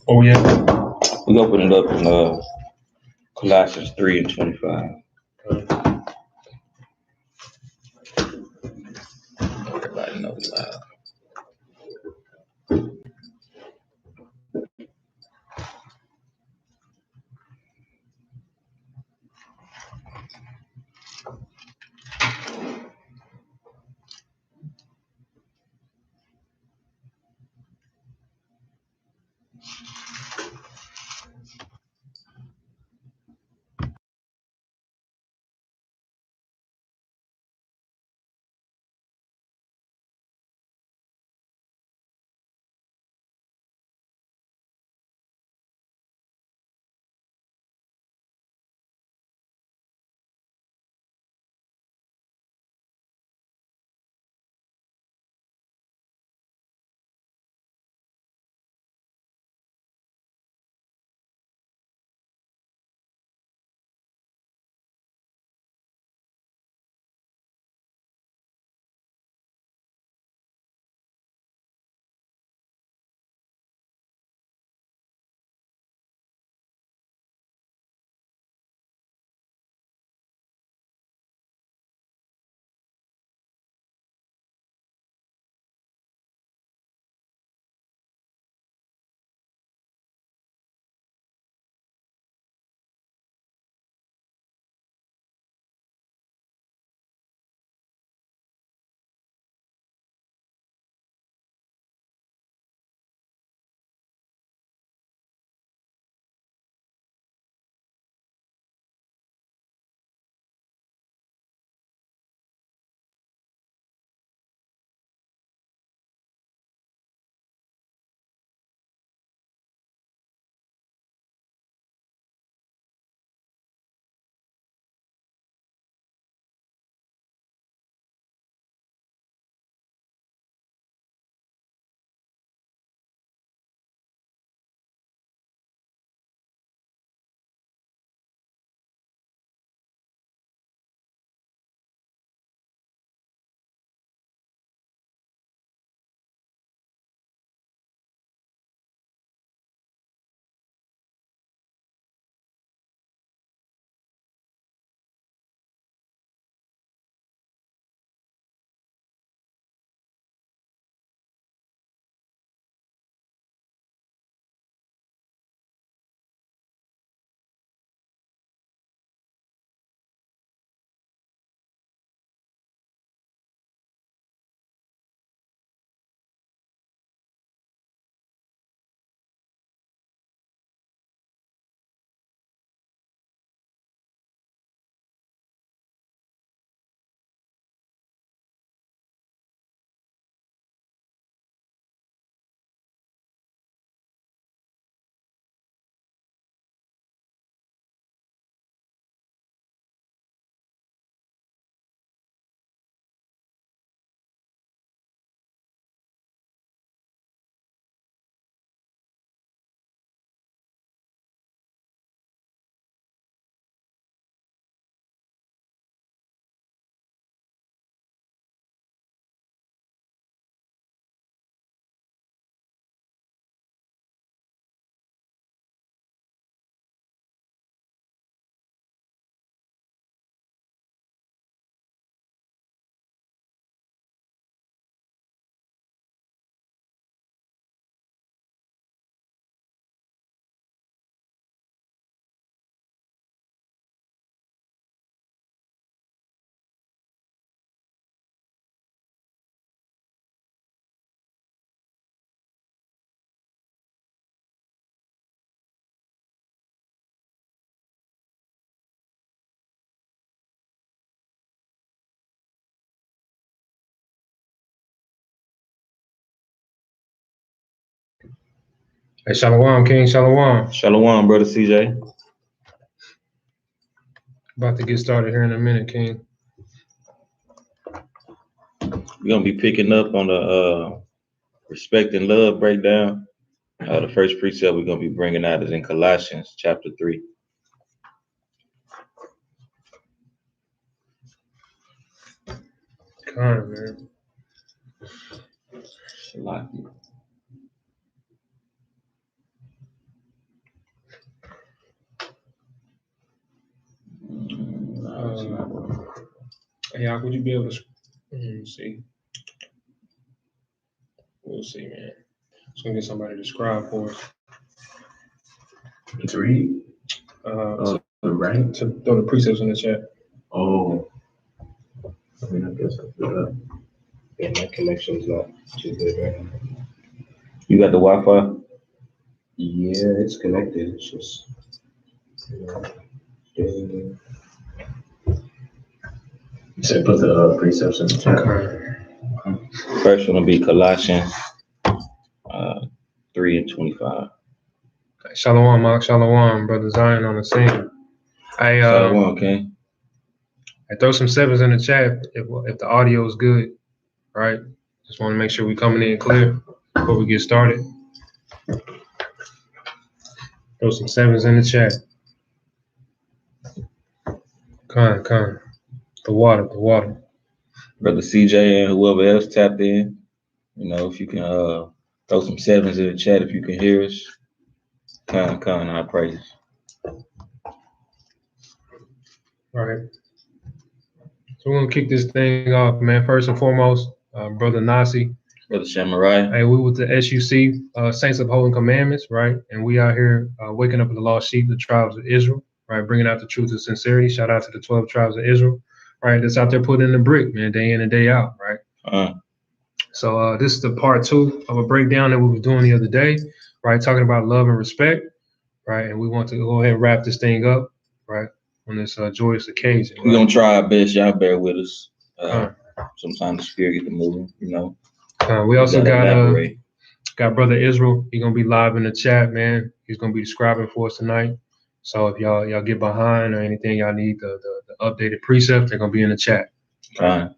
Oh yeah. We open it up in Colossians 3:25. Everybody knows loud. Hey, Shalom, King. Shalom. Shalom, brother CJ. About to get started here in a minute, King. We're gonna be picking up on the respect and love breakdown. The first precept we're gonna be bringing out is in Colossians chapter 3. Come on, man. Shalom. Yeah, would you be able to see? We'll see, man. Just gonna get somebody to scribe for us. To read? Right? To throw the precepts in the chat. Oh. I mean, I guess I feel that. Yeah, my connection's not too good right now. You got the Wi-Fi? Yeah, it's connected. It's just, You said put the precepts in the chat. Okay. First one will be Colossians 3:25. Shalom, Mark. Shalom, brother Zion on the scene. Shalom, okay? I throw some sevens in the chat if the audio is good, right? Just want to make sure we're coming in clear before we get started. Throw some sevens in the chat. Come. The water. Brother CJ and whoever else tapped in, if you can throw some sevens in the chat if you can hear us. Come, our praises. All right. So we're gonna kick this thing off, man. First and foremost, brother Nasi. Brother Samurai. Hey, we with the SUC, Saints of Holy Commandments, right? And we out here waking up with the lost sheep, the tribes of Israel, right? Bringing out the truth and sincerity. Shout out to the 12 tribes of Israel, right? That's out there putting in the brick, man, day in and day out, right? So this is the part 2 of a breakdown that we were doing the other day, right? Talking about love and respect, right? And we want to go ahead and wrap this thing up, right? On this joyous occasion. We're going to try our best. Y'all bear with us. Sometimes the spirit get to moving, We also got brother Israel. He's gonna be live in the chat, man. He's gonna be describing for us tonight. So if y'all get behind or anything, y'all need the updated precepts, they're gonna be in the chat. Fine.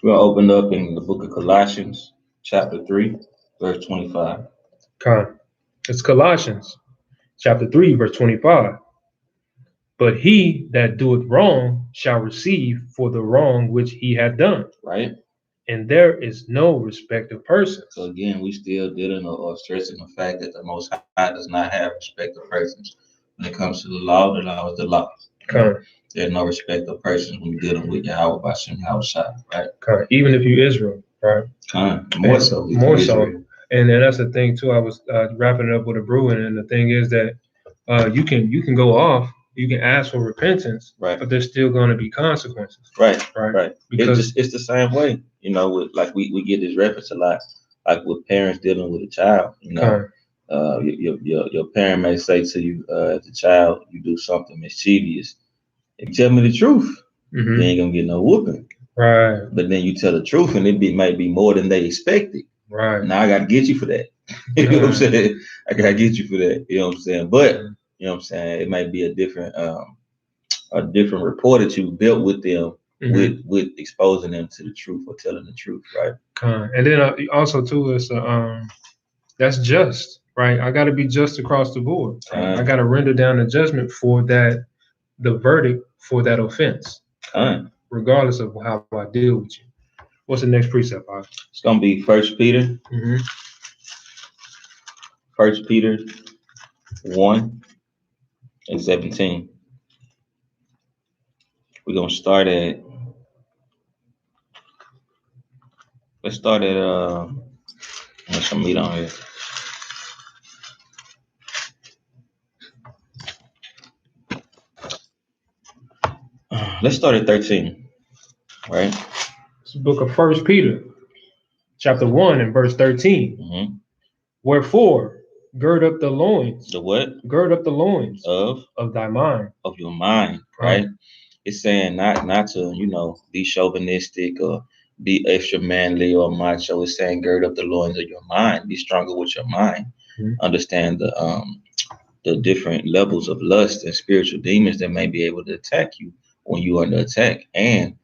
We're gonna open up in the book of Colossians, chapter 3, verse 25. It's Colossians, chapter 3, verse 25. But he that doeth wrong shall receive for the wrong which he hath done. Right. And there is no respect of persons. So again, we still dealing or stressing the fact that the Most High does not have respect of persons. When it comes to the law is the law. There's no respect of persons when you're dealing with Yahweh by Shem Yahushua, right? Even if you Israel, right? More so. And then that's the thing too. I was wrapping it up with a brew, and the thing is that you can go off. You can ask for repentance, right? But there's still going to be consequences, right? Because it's the same way, with like we get this reference a lot, like with parents dealing with a child. Your parent may say to you as a child, you do something mischievous. If you tell me the truth, you ain't gonna get no whooping, right? But then you tell the truth, and might be more than they expected, right? Now I got to get you for that. You know what I'm saying? I got to get you for that. You know what I'm saying? But you know what I'm saying? It might be a different rapport that you built with them, with exposing them to the truth or telling the truth, right? And then also too, it's that's just, right? I got to be just across the board. I got to render down the judgment for that, the verdict for that offense, regardless of how I deal with you. What's the next precept, Bob? It's gonna be 1 Peter. 1 Peter 1:17. We're gonna start at. Let's start at Let's some meat on here. Let's start at 13. Right. It's the book of 1 Peter, chapter 1 and verse 13. Wherefore, gird up the loins. The what? Gird up the loins of thy mind. Of your mind, right? It's saying not to, be chauvinistic or be extra manly or macho. It's saying gird up the loins of your mind. Be stronger with your mind. Understand the different levels of lust and spiritual demons that may be able to attack you when you are under attack. And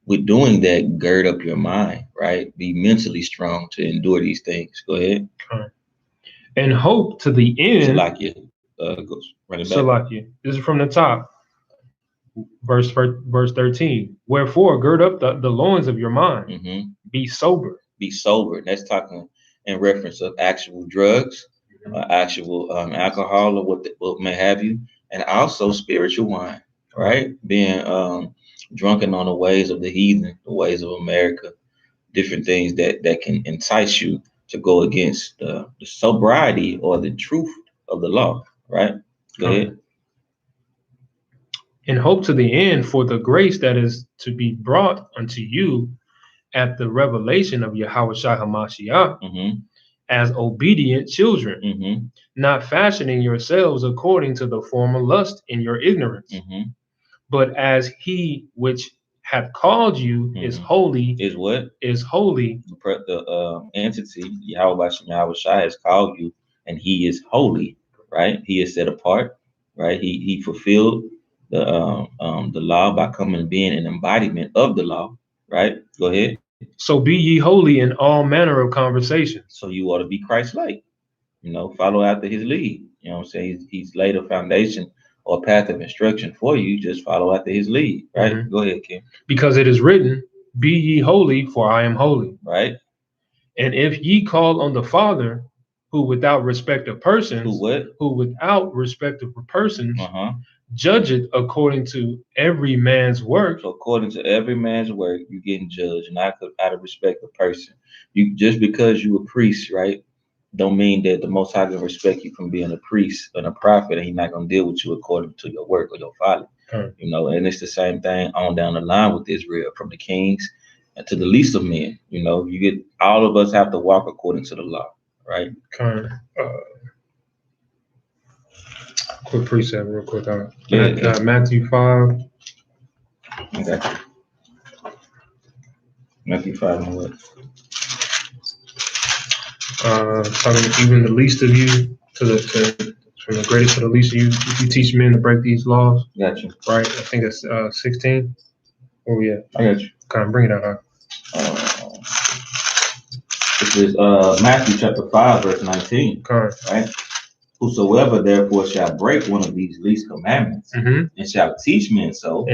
with doing that, gird up your mind, right? Be mentally strong to endure these things. Go ahead. And hope to the end. Salakia. Salakia. This is from the top. Verse 13. Wherefore, gird up the loins of your mind. Be sober. Be sober. That's talking in reference of actual drugs, actual alcohol, or what may have you, and also spiritual wine, right? Being drunken on the ways of the heathen, the ways of America, different things that can entice you to go against the sobriety or the truth of the law, right? Go ahead. And hope to the end for the grace that is to be brought unto you at the revelation of Yahweh Shai HaMashiach as obedient children, not fashioning yourselves according to the former lust in your ignorance, but as he which hath called you is holy. Is what? Is holy. The entity, Yahweh Shai has called you, and he is holy, right? He is set apart, right? He fulfilled the law by coming and being an embodiment of the law, right? Go ahead. So be ye holy in all manner of conversations. So you ought to be Christ-like, follow after his lead. You know what I'm saying? He's laid a foundation or path of instruction for you. Just follow after his lead, right? Go ahead, Kim. Because it is written, be ye holy, for I am holy. Right. And if ye call on the Father, who without respect of persons, who without respect of persons, judge it according to every man's work. So according to every man's work, you're getting judged, not out of respect of person. You just because you a priest, right, don't mean that the Most High can respect you from being a priest and a prophet, and he's not gonna deal with you according to your work or your folly. And it's the same thing on down the line with Israel, from the kings and to the least of men. You get all of us have to walk according to the law, right? Quick precept, real quick. Matthew 5. Okay. Matthew 5 and what? Talking even the least of you from the greatest to the least of you, if you teach men to break these laws. Gotcha. Right? I think it's 16. Oh yeah. I got you. Kind of bring it out. This is Matthew chapter 5, verse 19. Right? Whosoever therefore shall break one of these least commandments and shall teach men so,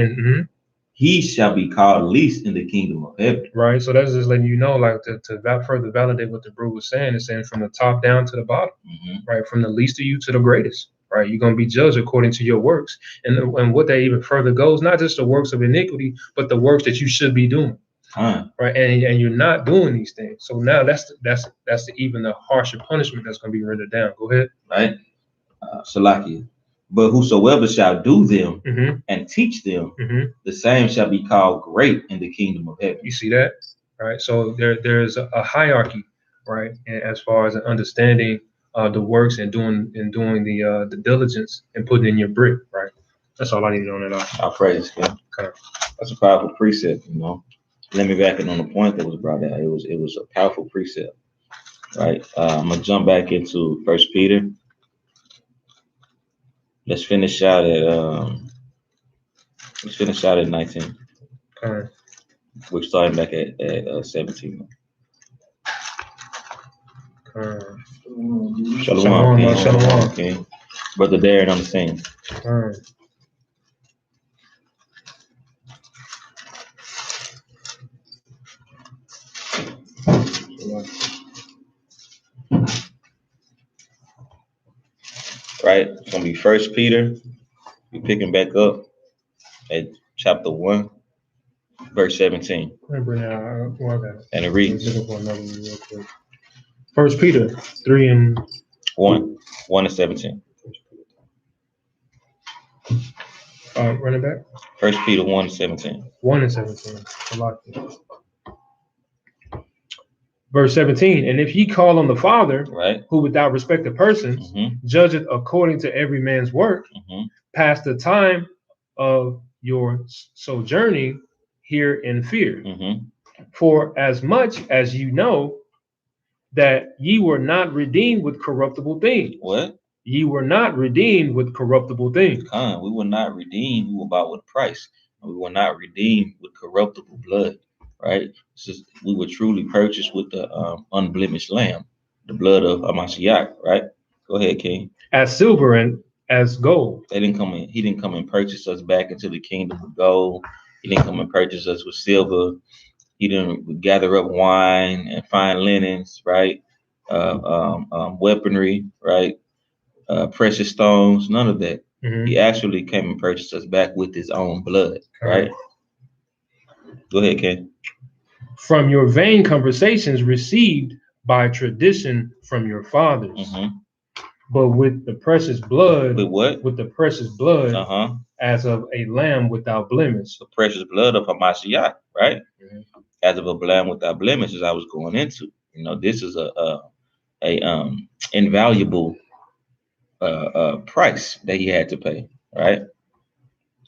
he shall be called least in the kingdom of heaven. Right. So that's just letting you know, like to further validate what the bro was saying. It's saying from the top down to the bottom, right? From the least of you to the greatest, right? You're going to be judged according to your works. And what that even further goes, not just the works of iniquity, but the works that you should be doing. Right. And you're not doing these things. So now that's even the harsher punishment that's going to be rendered down. Go ahead. Right. Salakia. But whosoever shall do them and teach them, the same shall be called great in the kingdom of heaven. You see that? Right. So there's a hierarchy, right? And as far as understanding the works and doing the diligence and putting in your brick, right? That's all I need to know that. I'll praise Him. Okay. That's a powerful precept, Let me back it on the point that was brought out. It was a powerful precept, right? I'm gonna jump back into 1 Peter. Let's finish out at 19. We're starting back at 17. Shalom, King. Brother Darren on the scene. Right, it's gonna be 1 Peter. We're picking back up at chapter 1, verse 17. And it reads 1 Peter 3 and 1 and 17. Run it back. 1 Peter 1 and 17. 1 and 17. Verse 17, and if ye call on the Father, right, who without respect of persons, judgeth according to every man's work, pass the time of your sojourning here in fear. For as much as you know that ye were not redeemed with corruptible things. What? Ye were not redeemed with corruptible things. We were not redeemed. We were bought with a price. We were not redeemed with corruptible blood. Right? We were truly purchased with the unblemished lamb, the blood of Mashiach, right? Go ahead, King. As silver and as gold. He didn't come and purchase us back into the kingdom of gold. He didn't come and purchase us with silver. He didn't gather up wine and fine linens, right? Weaponry, right? Precious stones, none of that. He actually came and purchased us back with his own blood, right? Go ahead, Ken. From your vain conversations received by tradition from your fathers. But with the precious blood, With what? with the precious blood, as of a lamb without blemish. The precious blood of Hamashiach, right? As of a lamb without blemish, as I was going into. You know, this is a invaluable price that he had to pay, right?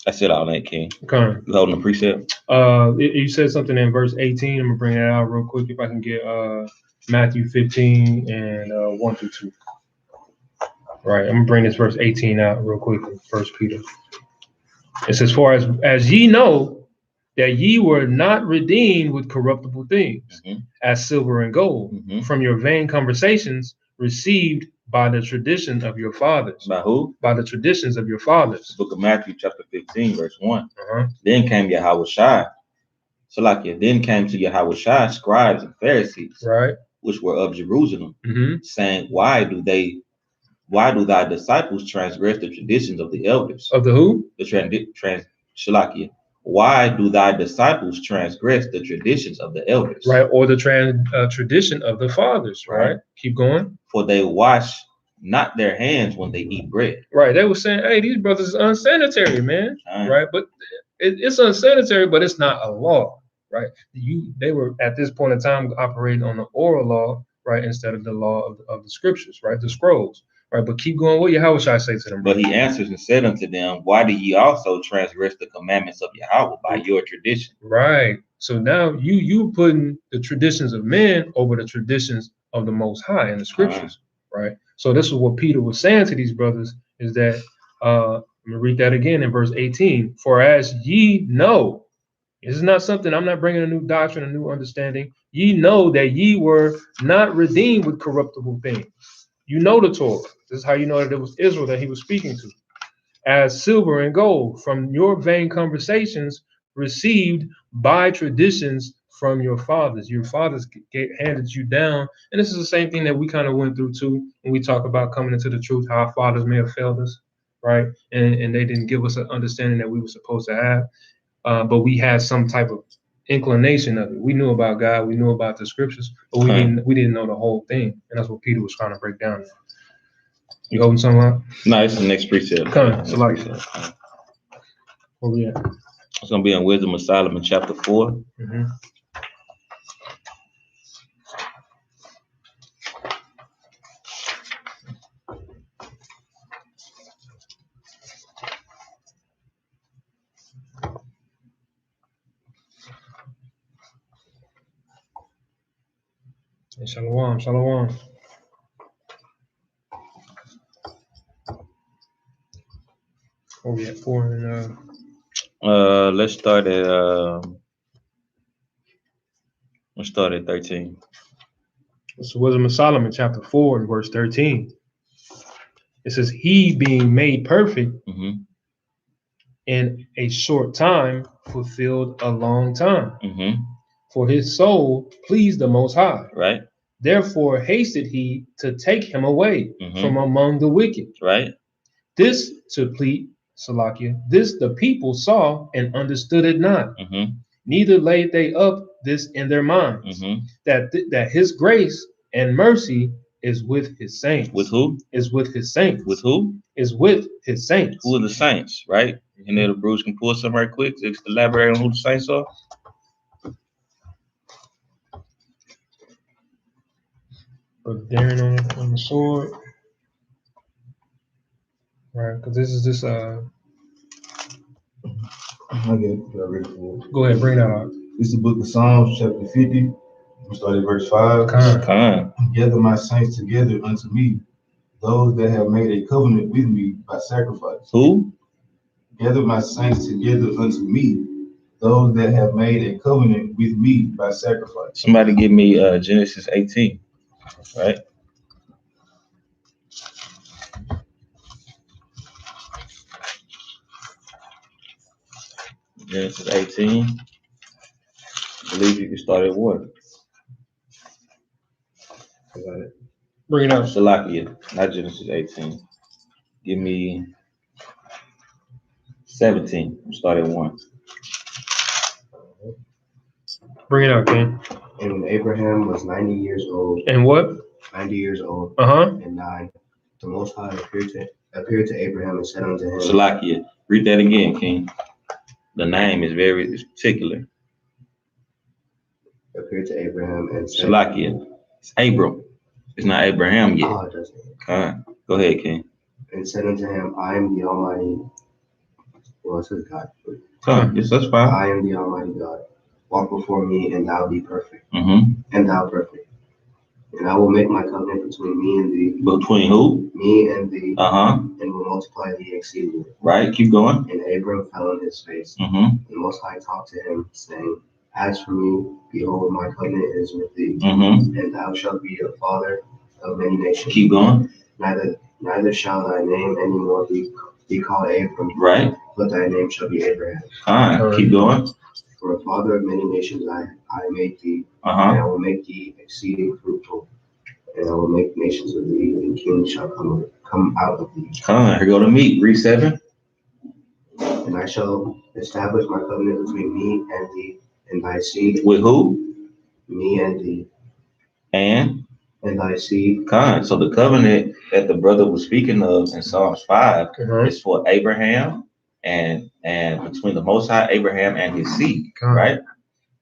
I said all that, King. Okay. You holding the precept? You said something in verse 18. I'm gonna bring that out real quick if I can get Matthew 15 and 1 through 2. Right, I'm gonna bring this verse 18 out real quickly. First Peter. It says, "For as ye know that ye were not redeemed with corruptible things, as silver and gold, from your vain conversations received by the tradition of your fathers." By who? By the traditions of your fathers. The book of Matthew, chapter 15, verse 1. Then came Yahushua. So like it then came to Yahushua scribes and Pharisees, right, which were of Jerusalem, saying, Why do thy disciples transgress the traditions of the elders? Of the who? The Why do thy disciples transgress the traditions of the elders? Right, or the tradition of the fathers, right? Keep going. For they wash not their hands when they eat bread. Right, they were saying, hey, these brothers are unsanitary, man. Right, but it's unsanitary, but it's not a law, right? They were at this point in time operating on the oral law, right, instead of the law of the scriptures, right, the scrolls. Right, but keep going. What Yahweh shall I say to them? But he answers and said unto them, Why do ye also transgress the commandments of Yahweh by your tradition? Right. So now you putting the traditions of men over the traditions of the Most High in the scriptures, right? So this is what Peter was saying to these brothers, is that I'm gonna read that again in verse 18. For as ye know, this is not something, I'm not bringing a new doctrine, a new understanding. Ye know that ye were not redeemed with corruptible things. You know the Torah. This is how you know that it was Israel that he was speaking to. As silver and gold from your vain conversations received by traditions from your fathers. Your fathers handed you down. And this is the same thing that we kind of went through too when we talk about coming into the truth, how our fathers may have failed us, right? And they didn't give us an understanding that we were supposed to have. But we had some type of inclination of it. We knew about God, we knew about the scriptures, but we didn't know the whole thing. And that's what Peter was trying to break down. You holding something up? No, it's the next precept. Come on, so where we at? It's gonna be in Wisdom of Solomon, chapter 4. Hey, shalom, shalom. Where we at? 4 and Let's start at 13. It's Wisdom of Solomon, chapter 4, and verse 13. It says, he being made perfect in a short time fulfilled a long time. For his soul pleased the Most High. Right. Therefore hasted he to take him away from among the wicked. Right. This to plead, Salakia, this the people saw and understood it not. Neither laid they up this in their minds, that his grace and mercy is with his saints. With who? Is with his saints. With who? Is with his saints. Who are the saints, right? And then Bruce can pull some right quick to elaborate on who the saints are. But Darren on the sword. Right, because this is this I get it. Go ahead, bring that up. This is the book of Psalms, chapter 50. We start at verse 5. Gather my saints together unto me, those that have made a covenant with me by sacrifice. Who? Gather my saints together unto me, those that have made a covenant with me by sacrifice. Somebody give me Genesis 18, right? Genesis 18. I believe you can start at 1. Bring it up. Salakia, not Genesis 18. Give me 17. Start at 1. Bring it out, King. And when Abraham was 90 years old. And what? 90 years old. And died. The Most High appeared to Abraham and said unto him. Salakia. Read that again, King. The name is very particular. Appeared to Abraham and said. Salakia. It's Abram. It's not Abraham yet. Oh, it doesn't. Go ahead, King. And said unto him, I am the Almighty. Well, it says God. Yes, that's fine. I am the Almighty God. Walk before me, and thou be perfect. And thou perfect. And I will make my covenant between me and thee. Between who? Me and thee. And will multiply thee exceedingly. Right. Keep going. And Abram fell on his face. The Most High talked to him, saying, As for me, behold, my covenant is with thee. And thou shalt be a father of many nations. Keep going. Neither shall thy name any more be called Abram. Right. But thy name shall be Abraham. Keep going. For a father of many nations I made thee, and I will make thee exceeding fruitful, and I will make nations of thee, and kings shall come out of thee. Here go to meat. Read 7. And I shall establish my covenant between me and thee, and thy seed. With who? Me and thee. And thy seed. So the covenant that the brother was speaking of in Psalms 5 is for Abraham and between the Most High, Abraham and his seed, right?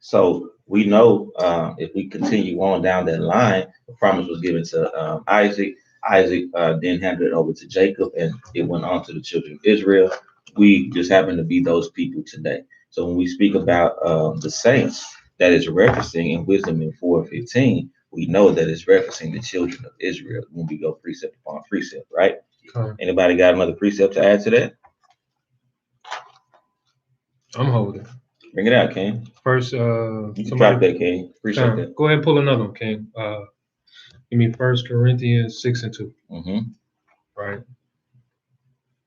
So we know if we continue on down that line, the promise was given to Isaac. Isaac then handed it over to Jacob, and it went on to the children of Israel. We just happen to be those people today. So when we speak about the saints, that is referencing in Wisdom in 4:15, we know that it's referencing the children of Israel when we go precept upon precept, right? Anybody got another precept to add to that? I'm holding. Bring it out, King. First, you can drop that, King. Appreciate that. Go ahead and pull another one, King. Give me 1 Corinthians 6:2. Right.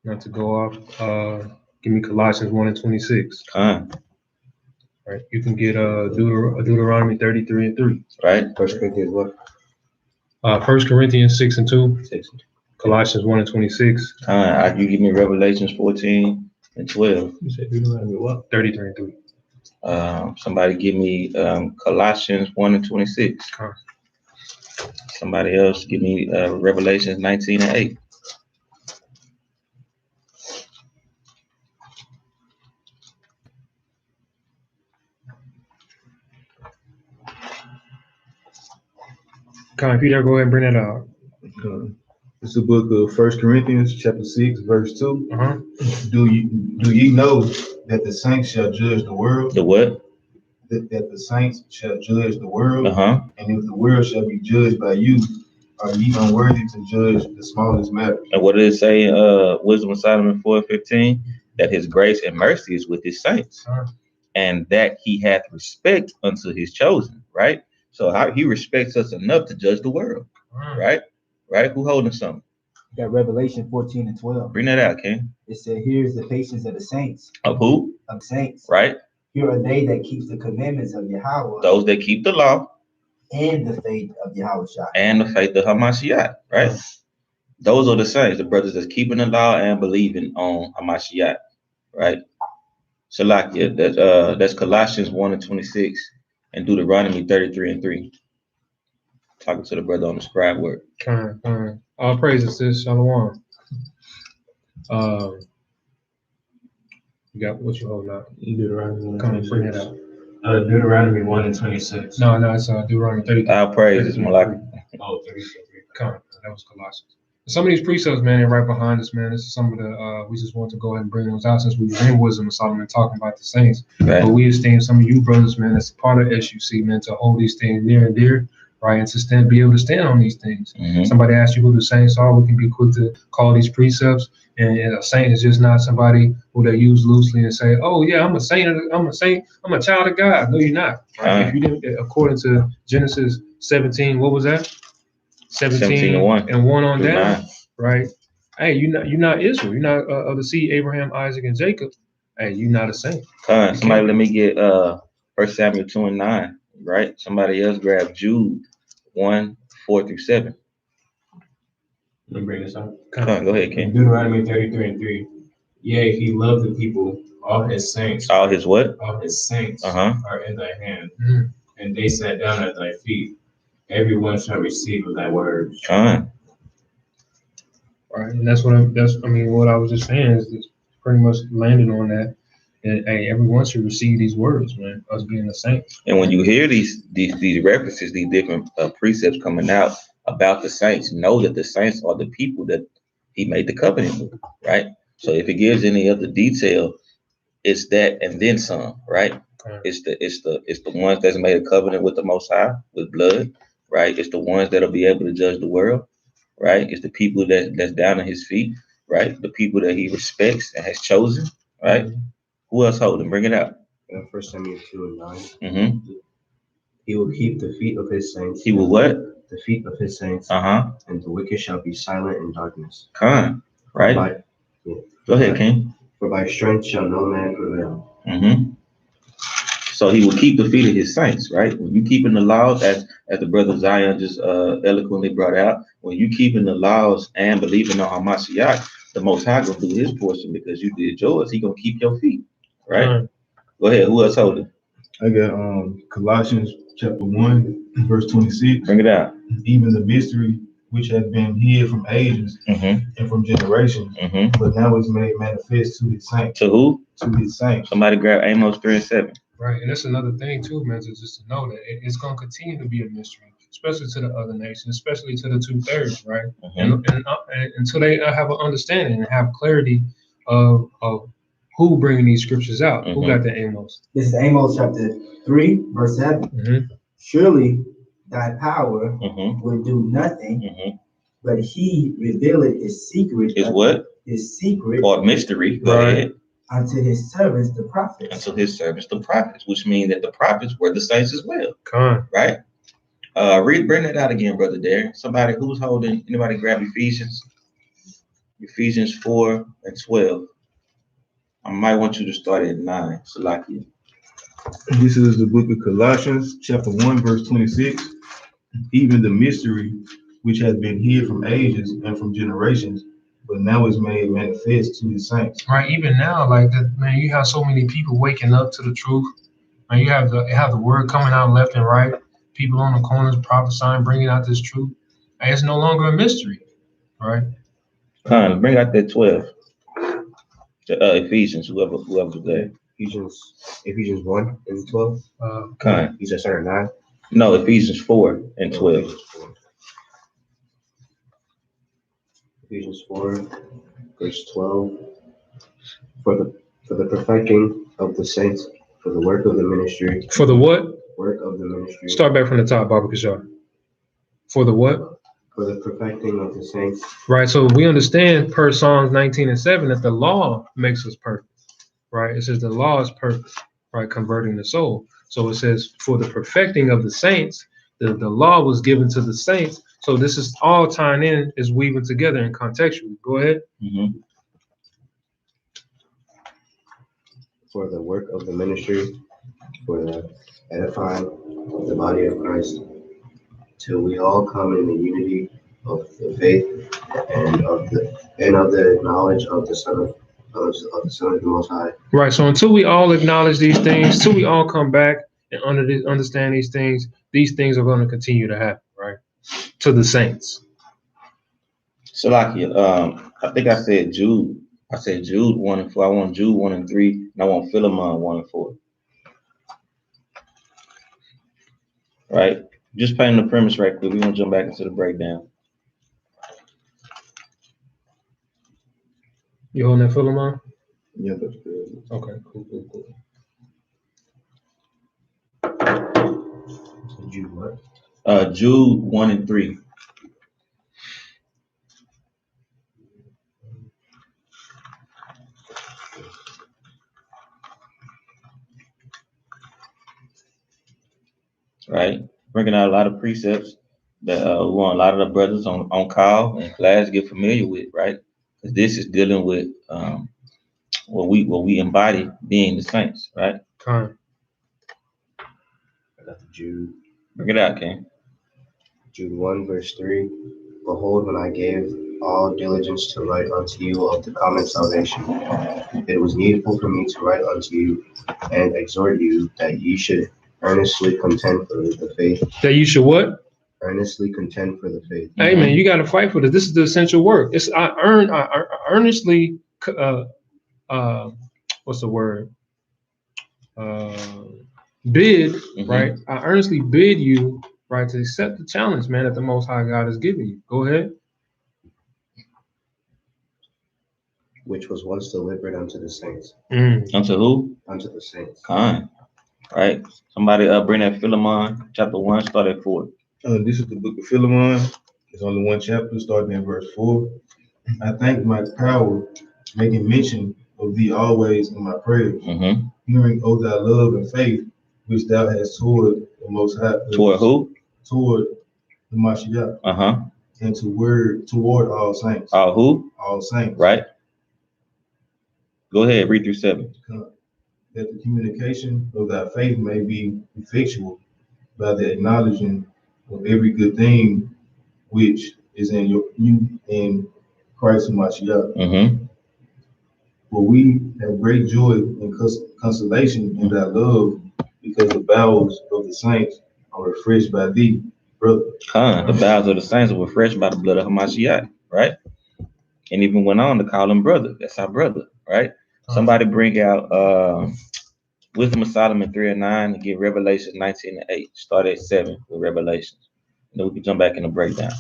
Not to go off. Give me Colossians 1:26. Right. You can get Deuteronomy 33:3. Right. 1 Corinthians what? 1 Corinthians 6:2. Colossians 1:26. You give me Revelations 14:12. You said Deuteronomy what? 33:3. Somebody give me Colossians 1:26. Somebody else give me Revelations 19:8. If you go ahead and bring that out. It's the book of 1 Corinthians, chapter 6, verse 2. Do ye know that the saints shall judge the world? The what? That the saints shall judge the world. And if the world shall be judged by you, are ye unworthy to judge the smallest matter? And what did it say in Wisdom of Solomon 4:15? That his grace and mercy is with his saints, and that he hath respect unto his chosen, right? So he respects us enough to judge the world, right? Right? Who holding something? You got Revelation 14:12. Bring that out, King. It said, here is the patience of the saints. Of who? Of saints. Right. Here are they that keeps the commandments of Yahweh. Those that keep the law. And the faith of Yahweh. And the faith of Hamashiach, right? Those are the saints, the brothers that's keeping the law and believing on Hamashiach, right? Salakia, that's Colossians 1:26 and Deuteronomy 33:3. Talking to the brother on the scribe work. All praises, sis. Shalom. You got what you holding out? Deuteronomy. Come on, bring it out. Deuteronomy 1:26. No, it's Deuteronomy 33. All praises, Malak. Oh, 33. That was Colossians. Some of these precepts, man, they're right behind us, man. This is some of the we just want to go ahead and bring those out since we were in Wisdom of Solomon talking about the saints. Right. But we esteem some of you brothers, man, that's a part of SUC, man, to hold these things near and dear, right, and to be able to stand on these things. Somebody asks you who the saints are, we can be quick to call these precepts. And a saint is just not somebody who they use loosely and say, "Oh yeah, I'm a saint. I'm a child of God." No, you're not. Right? If you didn't, according to Genesis 17, what was that? 17 and 1 on down, right? Hey, you're not Israel. You're not of the seed Abraham, Isaac, and Jacob. Hey, you're not a saint. Somebody let me get 1 Samuel 2:9, right? Somebody else grab Jude 1:4-7. Let me bring this up. Go ahead, King. Deuteronomy 33:3. Yea, he loved the people. All his saints. All his what? All his saints Uh-huh. are in thy hand. And they sat down at thy feet. Everyone shall receive of thy words. Right, and that's what what I was just saying is pretty much landing on that. And hey, everyone should receive these words, man. Us being the saints. And when you hear these references, these different precepts coming out about the saints, know that the saints are the people that he made the covenant with, right? So if it gives any other detail, it's that and then some, right? Okay. It's the ones that's made a covenant with the Most High with blood, right? It's the ones that'll be able to judge the world, right? It's the people that's down at his feet, right? The people that he respects and has chosen, right? Mm-hmm. Who else holding? Bring it out. 1 Samuel 2:9. Mm-hmm. He will keep the feet of his saints. He will what? The feet of his saints. Uh-huh. And the wicked shall be silent in darkness. Right? Go ahead, King. For by strength shall no man prevail. Mm-hmm. So he will keep the feet of his saints, right? When you keeping the laws, as the brother Zion just eloquently brought out, when you keeping the laws and believing on Hamashiach, the Most High gonna do his portion because you did yours. He gonna keep your feet, right? Mm-hmm. Go ahead. Who else holding? I got Colossians chapter 1, verse 26. Bring it out. Even the mystery which had been hid from ages and from generations, but now is made manifest to his saints. To who? To his saints. Somebody grab Amos 3:7. Right, and that's another thing too, man, just to know that it's going to continue to be a mystery, especially to the other nations, especially to the 2/3, right? And until they have an understanding and have clarity of who bringing these scriptures out. Who got the Amos? This is Amos chapter 3, verse 7. Surely thy power will do nothing, but he revealeth his secret. Is what? His secret. Or mystery. Go ahead. Unto his servants, the prophets. Unto his servants, the prophets, which means that the prophets were the saints as well. Right? Bring that out again, Brother Darren. Somebody who's holding, anybody grab Ephesians 4 and 12. I might want you to start at 9. Salakia. This is the book of Colossians, chapter 1, verse 26. Even the mystery which had been hid from ages and from generations, but now is made manifest to his saints. Right, even now, like that, man, you have so many people waking up to the truth. And you have the word coming out left and right. People on the corners prophesying, bringing out this truth. And it's no longer a mystery, right? Bring out that 12. Ephesians, whoever's there. Ephesians 1 and 12. You said start at 9. No, Ephesians 4 and 12. Ephesians 4, verse 12. For the perfecting of the saints, for the work of the ministry. For the what? Work of the ministry. Start back from the top, Baba Kishar. For the what? For the perfecting of the saints. Right. So we understand per Psalms 19 and 7 that the law makes us perfect. Right. It says the law is perfect, right? Converting the soul. So it says for the perfecting of the saints, the law was given to the saints. So this is all tying in, is weaving together in contextually. Go ahead. For the work of the ministry, for the edifying of the body of Christ, till we all come in the unity of the faith and of the knowledge of the Son of the Most High. Right. So until we all acknowledge these things, till we all come back and understand these things are going to continue to happen, right? To the saints. Salakia, I think I said Jude. I said Jude 1 and 4. I want Jude 1 and 3, and I want Philemon 1 and 4. Right? Just painting the premise right quick. We're going to jump back into the breakdown. You holding that Philemon? Yeah, that's good. Okay, cool. Jude what? Jude 1 and 3. Right, bringing out a lot of precepts that we want a lot of the brothers on call and class get familiar with, right? Because this is dealing with what we embody being the saints, right? I got the Jude. Bring it out, King. Jude 1 verse 3. Behold, when I gave all diligence to write unto you of the common salvation, it was needful for me to write unto you and exhort you that ye should earnestly contend for the faith. That you should what? Earnestly contend for the faith. Hey man, you got to fight for this. This is the essential work. It's I earnestly what's the word? Bid, right? I earnestly bid you, right, to accept the challenge, man, that the Most High God has given you. Go ahead. Which was once delivered unto the saints. Unto who? Unto the saints. Kind. Right. Somebody bring that Philemon chapter 1, start at 4. This is the book of Philemon. It's only one chapter, starting at verse 4. I thank my power, making mention of thee always in my prayers, hearing, O thy love and faith, which thou hast toward the Most High. Toward who? Toward the Mashiach. And toward all saints. All who? All saints. Right. Go ahead, read through 7. That the communication of thy faith may be effectual by the acknowledging of every good thing which is in you in Christ Mashiach. For we have great joy and consolation in thy love, because the bowels of the saints are refreshed by thee, brother. The bowels of the saints are refreshed by the blood of Hamashiach, right? And even went on to call him brother. That's our brother, right? Somebody bring out Wisdom of Solomon 3 and 9 and get Revelation 19 and 8. Start at 7 with Revelations. And then we can jump back in the breakdown.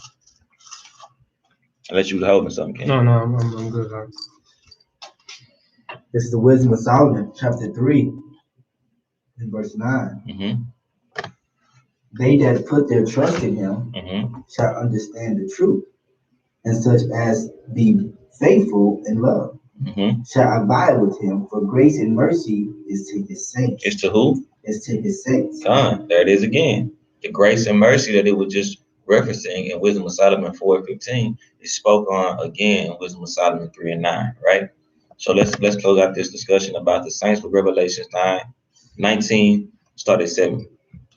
Unless you was holding something, Ken. No, I'm good. This is the Wisdom of Solomon, chapter 3, and verse 9. They that put their trust in him shall understand the truth, and such as be faithful in love shall abide with him, for grace and mercy is to his saints. It's to who? It's to his saints. There it is again. The grace and mercy that it was just referencing in Wisdom of Solomon 4:15 is spoke on again in Wisdom of Solomon 3 and 9, right? So let's close out this discussion about the saints with Revelation 9:19, start at 7.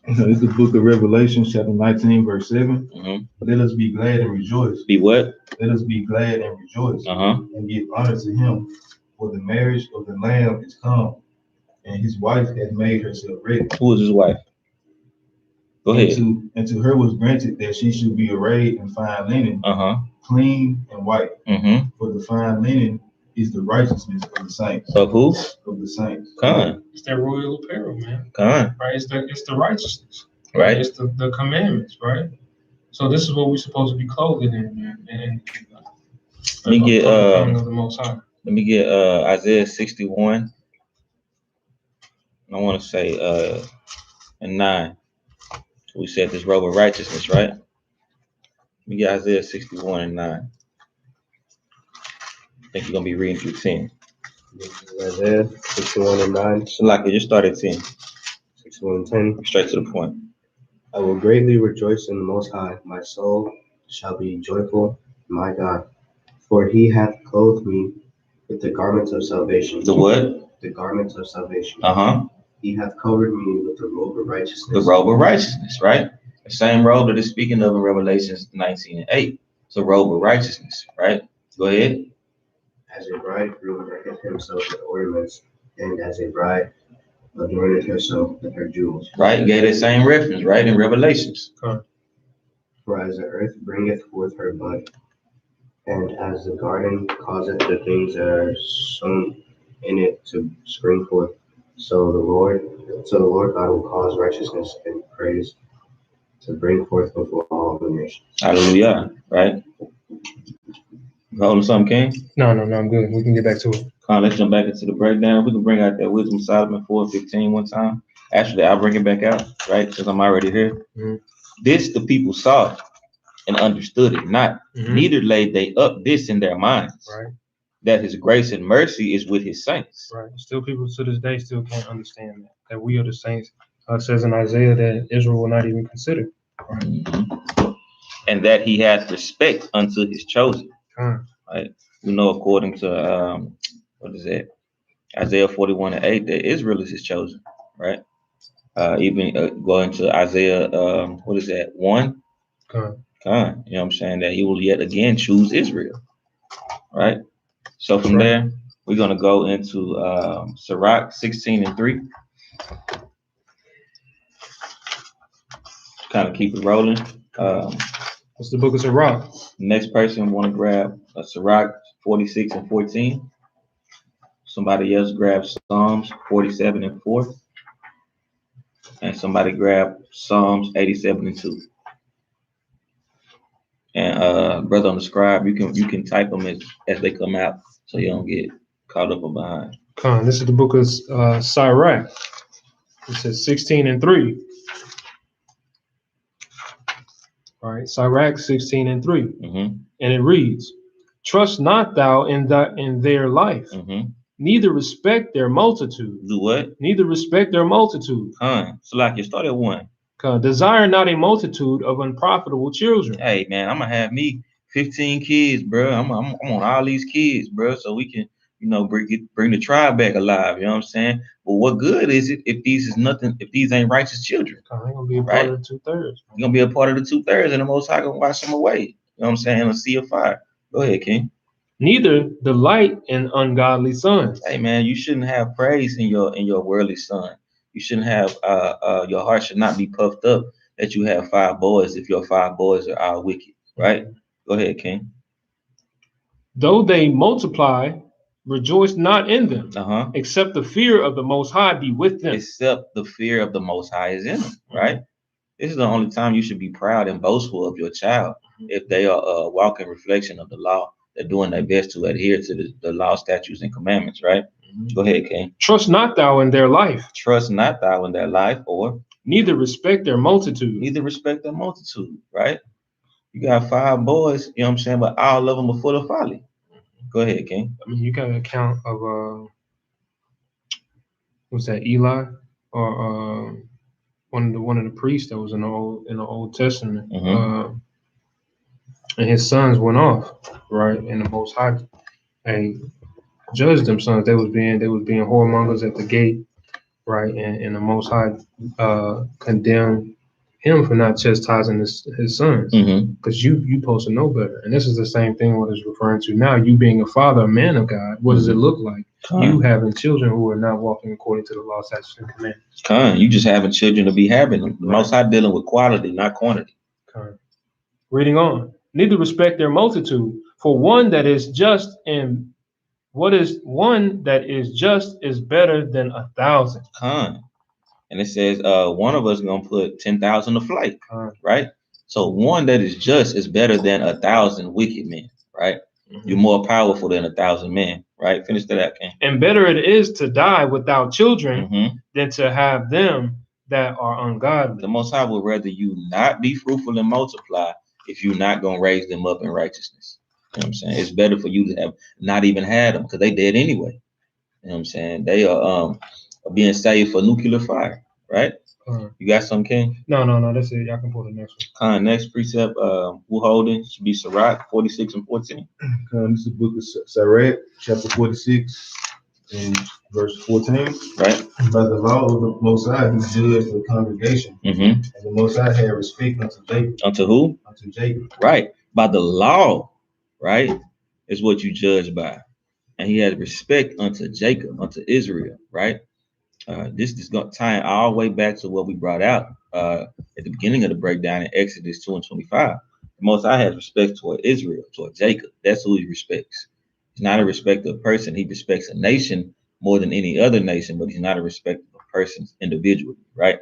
It's the book of Revelation, chapter 19, verse 7. Let us be glad and rejoice. Be what? Let us be glad and rejoice and give honor to him, for the marriage of the Lamb is come, and his wife has made herself ready. Who is his wife? Go ahead. And to her was granted that she should be arrayed in fine linen, clean and white. For the fine linen is the righteousness of the saints. Of who? Of the saints. It's that royal apparel, man. Right. It's the righteousness. Right. It's the commandments, right? So this is what we're supposed to be clothed in, man. And let me get of the Most High. Let me get Isaiah 61. I want to say and 9. We said this robe of righteousness, right? Let me get Isaiah 61 and 9. I think you're gonna be reading through 10. Isaiah 61 and 9. So like just start at 10. 61 and 10. Straight to the point. I will greatly rejoice in the Most High. My soul shall be joyful in my God. For he hath clothed me with the garments of salvation. The what? The garments of salvation. He hath covered me with the robe of righteousness. The robe of righteousness, right? The same robe that is speaking of in Revelation 19 and 8. It's a robe of righteousness, right? Go ahead. As a bridegroom decketh himself with ornaments, and as a bride adorneth herself with her jewels. Right, you gave that same reference, right, in Revelations. For as the earth bringeth forth her bud, and as the garden causeth the things that are sown in it to spring forth, so the Lord God will cause righteousness and praise to bring forth before all the nations. Hallelujah, right? Holding something, King? No, I'm good. We can get back to it. Come on, let's jump back into the breakdown. We can bring out that Wisdom of Solomon 4:15 one time. Actually, I'll bring it back out, right? Since I'm already here. This the people saw and understood it not. Neither laid they up this in their minds. Right. That his grace and mercy is with his saints. Right. Still people to this day still can't understand that we are the saints. It says in Isaiah that Israel will not even consider. Right. And that he has respect unto his chosen. Right. We know according to what is that? Isaiah 41 and 8 that Israel is his chosen, right? Even going to Isaiah what is that? 1? You know what I'm saying? That he will yet again choose Israel. Right? So from there, we're gonna go into Cyrax 16:3. Kind of keep it rolling. What's the book of Cyrax? Next person want to grab Cyrax 46:14. Somebody else grab Psalms 47:4. And somebody grab Psalms 87:2. And brother on the scribe, you can type them as they come out, so you don't get caught up or behind. This is the book of Cyrax. It says 16:3. All right, Cyrax 16:3. Mm-hmm. And it reads, "Trust not thou in their life, neither respect their multitude." Do what? Neither respect their multitude. So like you start at 1. Desire not a multitude of unprofitable children. Hey man, I'm gonna have me 15 kids, bro. I'm on all these kids, bro, so we can, bring the tribe back alive. You know what I'm saying? But what good is it if these ain't righteous children? They're gonna be a part of the 2/3. You're gonna be a part of the 2/3, and the Most High gonna wash them away. You know what I'm saying? In a sea of fire. Go ahead, King. Neither delight in ungodly sons. Hey man, you shouldn't have praise in your worldly son. You shouldn't have your heart should not be puffed up that you have 5 boys if your 5 boys are all wicked, right? Go ahead, King. Though they multiply, rejoice not in them, except the fear of the Most High be with them. Except the fear of the Most High is in them, right? This is the only time you should be proud and boastful of your child if they are a walking reflection of the law. They're doing their best to adhere to the law, statutes, and commandments, right? Go ahead, King. Trust not thou in their life. Trust not thou in their life, or neither respect their multitude. Neither respect their multitude, right? You got 5 boys, you know what I'm saying, but all of them are full of folly. Go ahead, King. I mean, you got an account of what's that, Eli, or one of the priests that was in the Old Testament, and his sons went off, right? And the Most High judged them sons. They was being whoremongers at the gate, right? And the Most High condemned him for not chastising his sons, because you supposed to know better. And this is the same thing what it's referring to now. You being a father, a man of God, what does it look like? You having children who are not walking according to the law, statutes, and commandments. You just having children to be having them. The Most High dealing with quality, not quantity. Reading on. Neither respect their multitude, for one that is just and what is one that is just is better than 1,000. And it says one of us gonna put 10,000 to flight, right? So one that is just is better than 1,000 wicked men, right? You're more powerful than 1,000 men, right? Finish that, King. And better it is to die without children than to have them that are ungodly. The Most High would rather you not be fruitful and multiply if you're not gonna raise them up in righteousness. You know what I'm saying? It's better for you to have not even had them because they dead anyway. You know what I'm saying? They are being saved for nuclear fire, right? You got some, King? No, that's it. Y'all can pull the next one. Next precept, who holding should be Cyrax 46:14. This is the book of Cyrax, chapter 46, and verse 14. Right. By the law of the Most High, he judged the congregation, and the Most High had respect unto Jacob. Unto who? Unto Jacob. Right. By the law, right, is what you judge by, and he had respect unto Jacob, unto Israel, right? This is going to tie all the way back to what we brought out at the beginning of the breakdown in Exodus 2:25. The Most High has respect toward Israel, toward Jacob. That's who he respects. He's not a respecter of person. He respects a nation more than any other nation, but he's not a respecter of persons individually, right?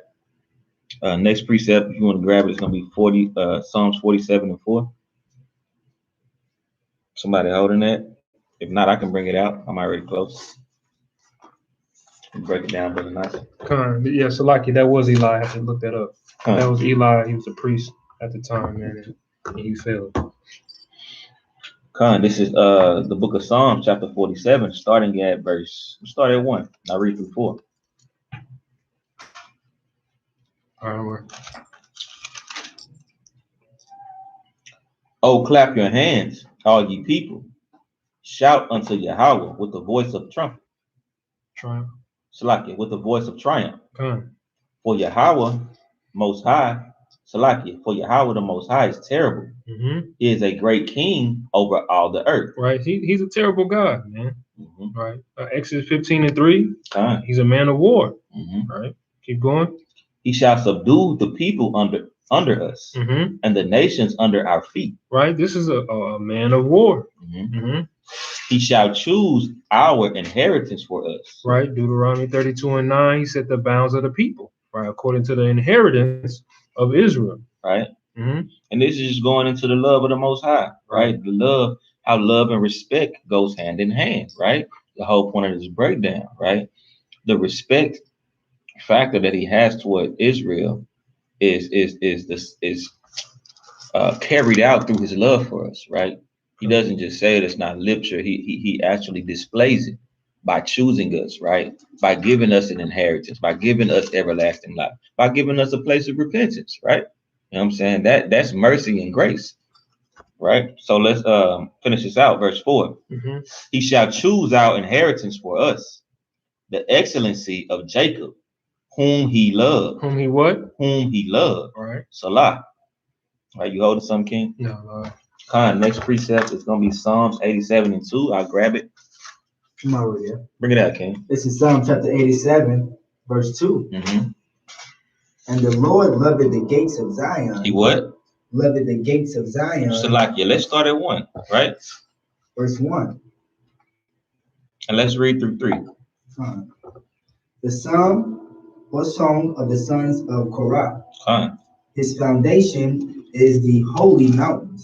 Next precept, if you want to grab it, it's going to be Psalms 47:4. Somebody holding that? If not, I can bring it out. I'm already close. Break it down, brother. Nice. Yeah, Salaki, that was Eli. I have to look that up. That was Eli. He was a priest at the time, man, and he failed. This is the book of Psalms, chapter 47, starting at start at 1. I'll read through 4. All right, Oh, clap your hands, all ye people. Shout unto Yahweh with the voice of trumpet. Triumph. Salaki, with the voice of triumph. For Yahweh, Most High, Salaki, for Yahweh the Most High is terrible. He is a great king over all the earth. Right. He's a terrible God, man. Right. Exodus 15:3. He's a man of war. Right. Keep going. He shall subdue the people under us, and the nations under our feet. Right. This is a man of war. He shall choose our inheritance for us. Right. Deuteronomy 32:9. He set the bounds of the people. Right. According to the inheritance of Israel. Right. And this is just going into the love of the Most High. Right. The love, how love and respect goes hand in hand. Right. The whole point of this breakdown. Right. The respect factor that he has toward Israel is carried out through his love for us, right? He doesn't just say it, it's not literature. He actually displays it by choosing us, right? By giving us an inheritance, by giving us everlasting life, by giving us a place of repentance, right? You know what I'm saying? That's mercy and grace, right? So let's finish this out, verse 4. He shall choose our inheritance for us, the excellency of Jacob, whom he loved. Whom he what? Whom he loved. All right. Salah. Are you holding something, King? No, Lord. Next precept is going to be Psalms 87:2. I'll grab it. Come over here. Bring it out, King. This is Psalm chapter 87, verse 2. And the Lord loveth the gates of Zion. He what? Loveth the gates of Zion. Salakia. Let's start at 1, right? Verse 1. And let's read through 3. Fine. The psalm or song of the sons of Korah. His foundation is the holy mountains.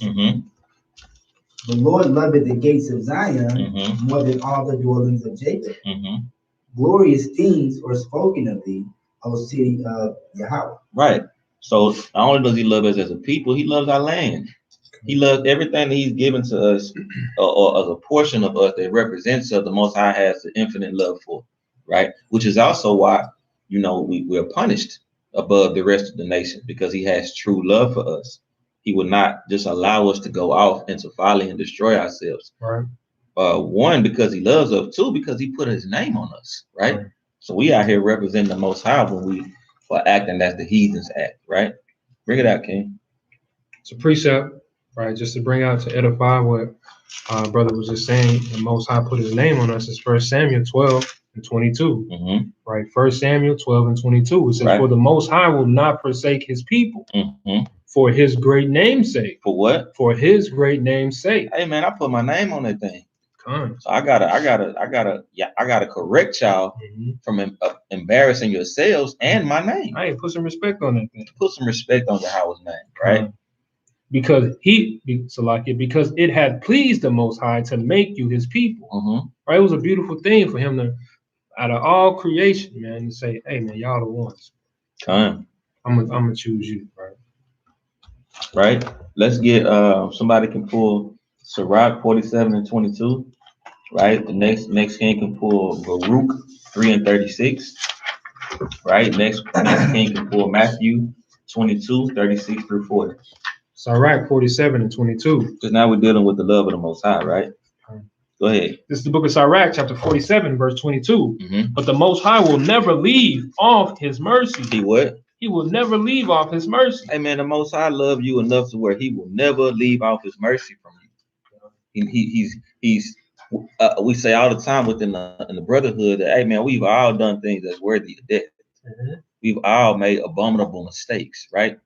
The Lord loveth the gates of Zion more than all the dwellings of Jacob. Glorious things are spoken of thee, O city of Yahweh. Right. So not only does he love us as a people, he loves our land. He loves everything that he's given to us, or as a portion of us that represents us. The Most High has the infinite love for, right? Which is also why, you know, we're punished above the rest of the nation, because he has true love for us. He would not just allow us to go off into folly and destroy ourselves. Right. 1, because he loves us. 2, because he put his name on us, right? So we out here representing the Most High when we are acting as the heathens act, right? Bring it out, King. It's a precept, right? Just to bring out, to edify what brother was just saying. The Most High put his name on us. It's 1 Samuel 12:22. Right. 1 Samuel 12:22. It says, for the Most High will not forsake his people. For his great name's sake. For what? For his great name's sake. Hey man, I put my name on that thing. So I gotta correct y'all from embarrassing yourselves and my name. I ain't put some respect on that thing. Put some respect on Yahweh's name, right? Because because it had pleased the Most High to make you his people. Right? It was a beautiful thing for him to, out of all creation, man, to say, hey man, y'all the ones. I'm gonna choose you, right? Right. Let's get somebody can pull Cyrax 47:22. Right. The next king can pull Baruch 3:36. Right. Next king can pull Matthew 22:36 through 40. Cyrax 47:22. Because now we're dealing with the love of the Most High, right? Go ahead. This is the book of Cyrax, chapter 47, verse 22. But the Most High will never leave off his mercy. He what? He will never leave off his mercy. Hey man, the Most High love you enough to where he will never leave off his mercy from you. We say all the time within the brotherhood that, hey man, we've all done things that's worthy of death. We've all made abominable mistakes, right?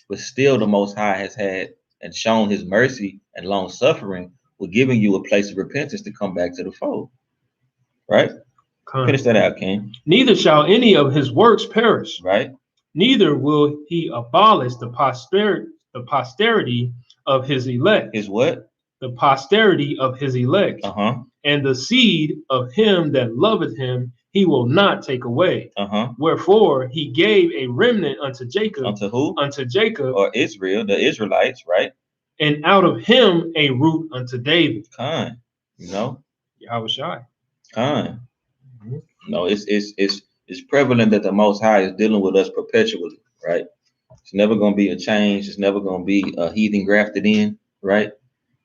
But still the Most High has had and shown his mercy and long suffering with giving you a place of repentance to come back to the fold. Right? Finish that out, King. Neither shall any of his works perish. Right. Neither will he abolish the posterity of his elect. His what? The posterity of his elect. And the seed of him that loveth him, he will not take away. Wherefore he gave a remnant unto Jacob. Unto who? Unto Jacob. Or Israel, the Israelites, right? And out of him a root unto David. You know? Yahweh Shai. No, it's prevalent that the Most High is dealing with us perpetually, right? It's never going to be a change. It's never going to be a heathen grafted in, right?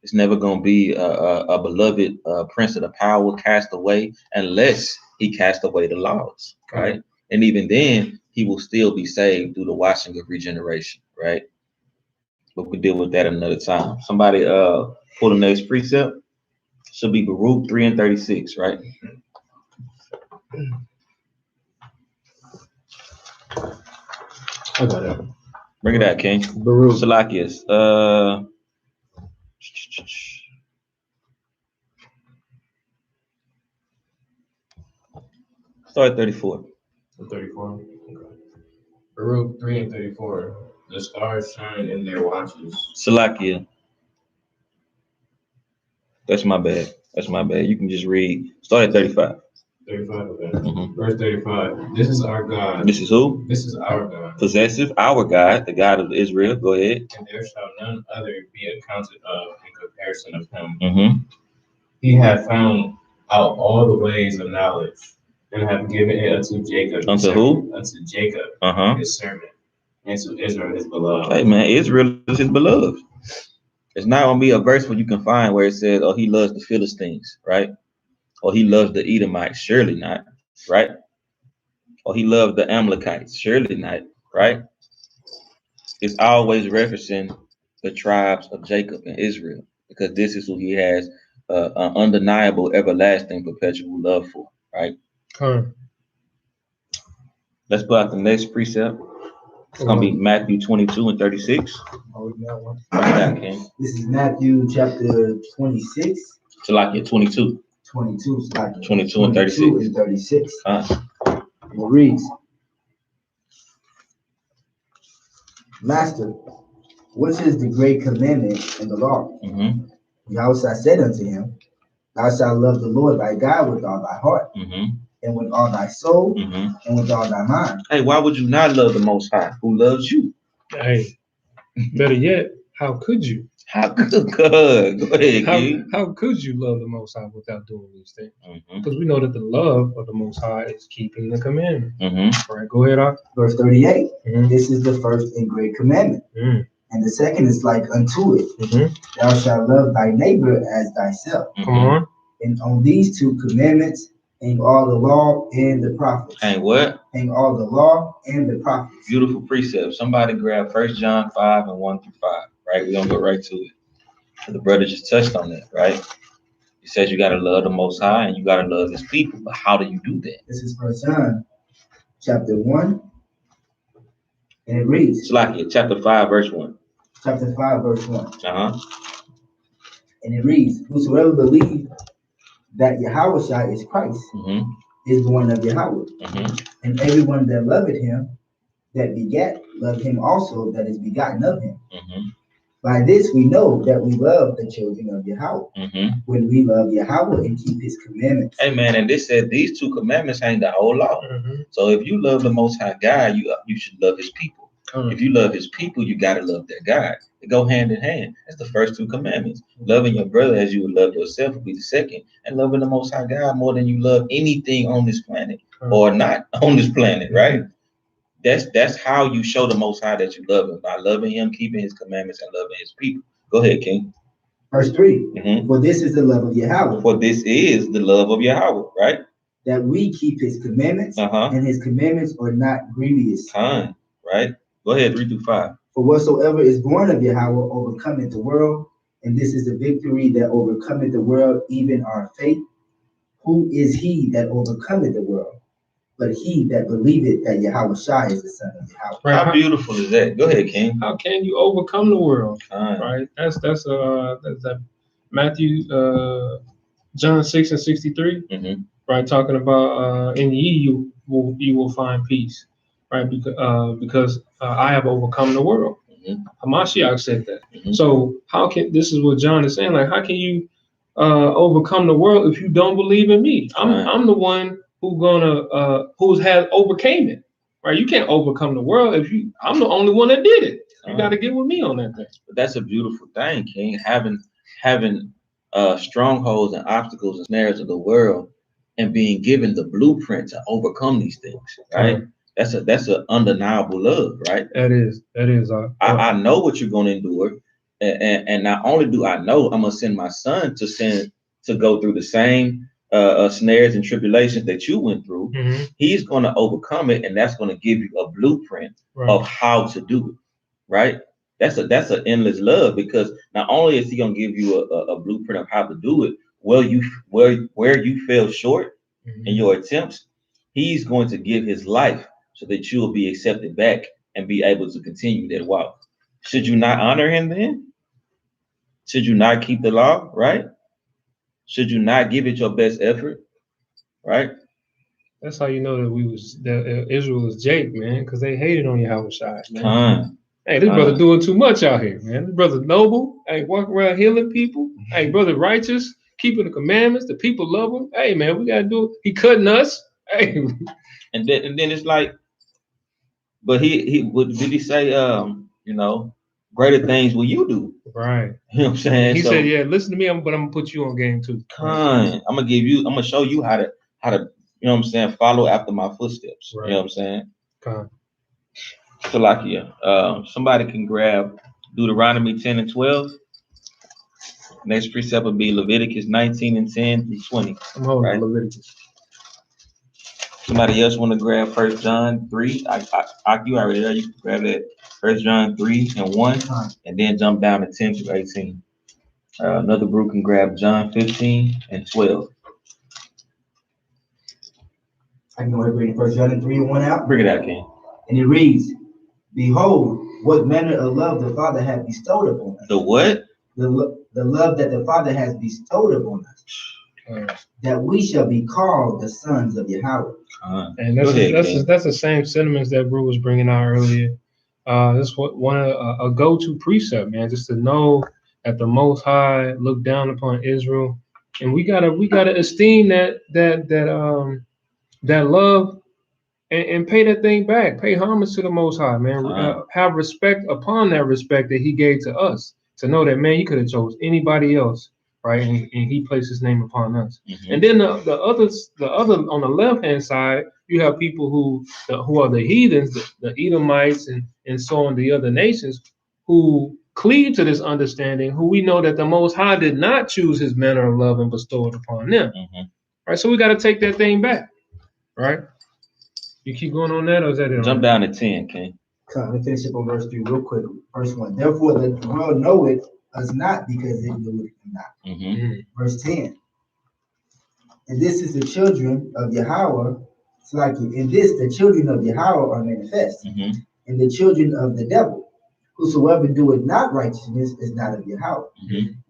It's never going to be a beloved prince of the power cast away unless he cast away the laws, right? And even then, he will still be saved through the washing of regeneration, right? But we deal with that another time. Somebody pull the next precept. Should be Baruch 3 and 36, right? I got it. Bring it out, King. Baruch. Salakias. Start at 34. 34. Okay. Baruch 3 and 34. The stars shine in their watches. Salakia. That's my bad. That's my bad. You can just read. Start at 35. 35, okay. Verse 35. This is our God. This is who? This is our God. Possessive, our God, the God of Israel. Go ahead. And there shall none other be accounted of in comparison of him. He hath found out all the ways of knowledge, and have given it unto Jacob. Unto who? Unto Jacob, his servant, and to Israel, his beloved. Hey man, Israel is his beloved. It's not gonna be a verse where you can find where it says, "Oh, he loves the Philistines," right? Or he loves the Edomites. Surely not, right? Or he loved the Amalekites. Surely not, right? It's always referencing the tribes of Jacob and Israel, because this is who he has an undeniable, everlasting, perpetual love for, right? Let's put out the next precept. It's gonna be Matthew 22 and 36. This is Matthew chapter 26. So like your 22. 22 and 36. And 36. It reads, Master, which is the great commandment in the law? Yahweh said unto him, Thou shalt love the Lord thy God with all thy heart, and with all thy soul, and with all thy mind. Hey, why would you not love the Most High, who loves you? Hey, better yet, how could you? How could God? Go ahead, how could you love the Most High without doing these things? Because we know that the love of the Most High is keeping the commandment. All right, go ahead, Ak. Verse 38. This is the first and great commandment. And the second is like unto it. Thou shalt love thy neighbor as thyself. Come on. And on these two commandments hang all the law and the prophets. Hang what? Hang all the law and the prophets. Beautiful precept. Somebody grab 1 John 5 and 1 through 5. Right? We're gonna go right to it. The brother just touched on that, right? He says you gotta love the Most High and you gotta love his people. But how do you do that? This is 1 John chapter 1. And it reads. Slakia, chapter 5, verse 1. Chapter 5, verse 1. And it reads, Whosoever believes that Yahweh is Christ is born of Yahweh. And everyone that loveth him that begat, loved him also that is begotten of him. By this we know that we love the children of Yahweh, when we love Yahweh and keep his commandments. Amen. And this said these two commandments hang the whole law. So if you love the Most High God, you should love his people. If you love his people, you got to love their God. They go hand in hand. That's the first two commandments. Loving your brother as you would love yourself will be the second. And loving the Most High God more than you love anything on this planet or not on this planet, right? That's how you show the Most High that you love him, by loving him, keeping his commandments, and loving his people. Go ahead, King. Verse 3. For this is the love of Yahweh. For this is the love of Yahweh, right? That we keep his commandments, and his commandments are not grievous. Right? Go ahead, 3 through 5. For whatsoever is born of Yahweh overcometh the world, and this is the victory that overcometh the world, even our faith. Who is he that overcometh the world? But he that believeth that Yahweh is the Son of Yahweh. Right. How beautiful is that? Go ahead, King. How can you overcome the world? Right. That's Matthew John 6 and 63. Right, talking about in ye you will find peace. Right, because I have overcome the world. Hamashiach said that. So how can, this is what John is saying, like, how can you overcome the world if you don't believe in me? I'm the one who has overcame it. Right, you can't overcome the world if I'm the only one that did it. You got to get with me on that thing. But that's a beautiful thing, King. Having strongholds and obstacles and snares of the world, and being given the blueprint to overcome these things, right? That's an undeniable love, right? That is. I know what you're going to endure, and not only do I know, I'm gonna send my son to go through the same snares and tribulations that you went through. He's going to overcome it, and that's going to give you a blueprint of how to do it, right? That's an endless love, because not only is he gonna give you a blueprint of how to do it, where you fell short in your attempts, he's going to give his life so that you will be accepted back and be able to continue that walk. Should you not honor him then? Should you not keep the law, right? Should you not give it your best effort, right? That's how you know that Israel was Jake, man, because they hated on Yahushua, man. Hey, this brother doing too much out here, man. This brother noble, hey, walking around healing people. Hey, brother righteous, keeping the commandments. The people love him. Hey, man, we gotta do it. He cutting us. Hey, and then it's like, but did he say, greater things will you do? Right. You know what I'm saying? He said, yeah, listen to me, but I'm gonna put you on game too. I'm gonna show you how to, you know what I'm saying, follow after my footsteps. Right. You know what I'm saying? Salakia. Somebody can grab Deuteronomy 10 and 12. Next precept would be Leviticus 19 and 10 through 20. I'm holding Leviticus. Somebody else want to grab 1 John 3? You already there. You can grab that 1 John 3 and 1, and then jump down to 10 through 18. Another group can grab John 15 and 12. I can go ahead and bring 1 John 3 and 1 out. Bring it out, King. And it reads, behold, what manner of love the Father hath bestowed upon us. The what? The love that the Father has bestowed upon us. That we shall be called the sons of Yahweh. And that's the same sentiments that Brew was bringing out earlier. That's a go-to precept, man, just to know that the Most High looked down upon Israel, and we gotta esteem that love and pay that thing back. Pay homage to the Most High, man. Have respect upon that respect that He gave to us. To know that, man, He could have chose anybody else, right? And He placed His name upon us. And then the other on the left hand side, you have people who are the heathens, the Edomites, and so on, the other nations who cleave to this understanding, who we know that the Most High did not choose His manner of love and bestow it upon them. Right? So we got to take that thing back, right? You keep going on that, or is that it? Jump down to 10, King. Let me finish up on verse 3 real quick. Verse 1. Therefore, the world knoweth us not because it knoweth Him not. Verse 10. And this is the children of Yahweh. It's like in this, the children of Yahweh are manifest. And the children of the devil. Whosoever doeth not righteousness is not of Yahweh.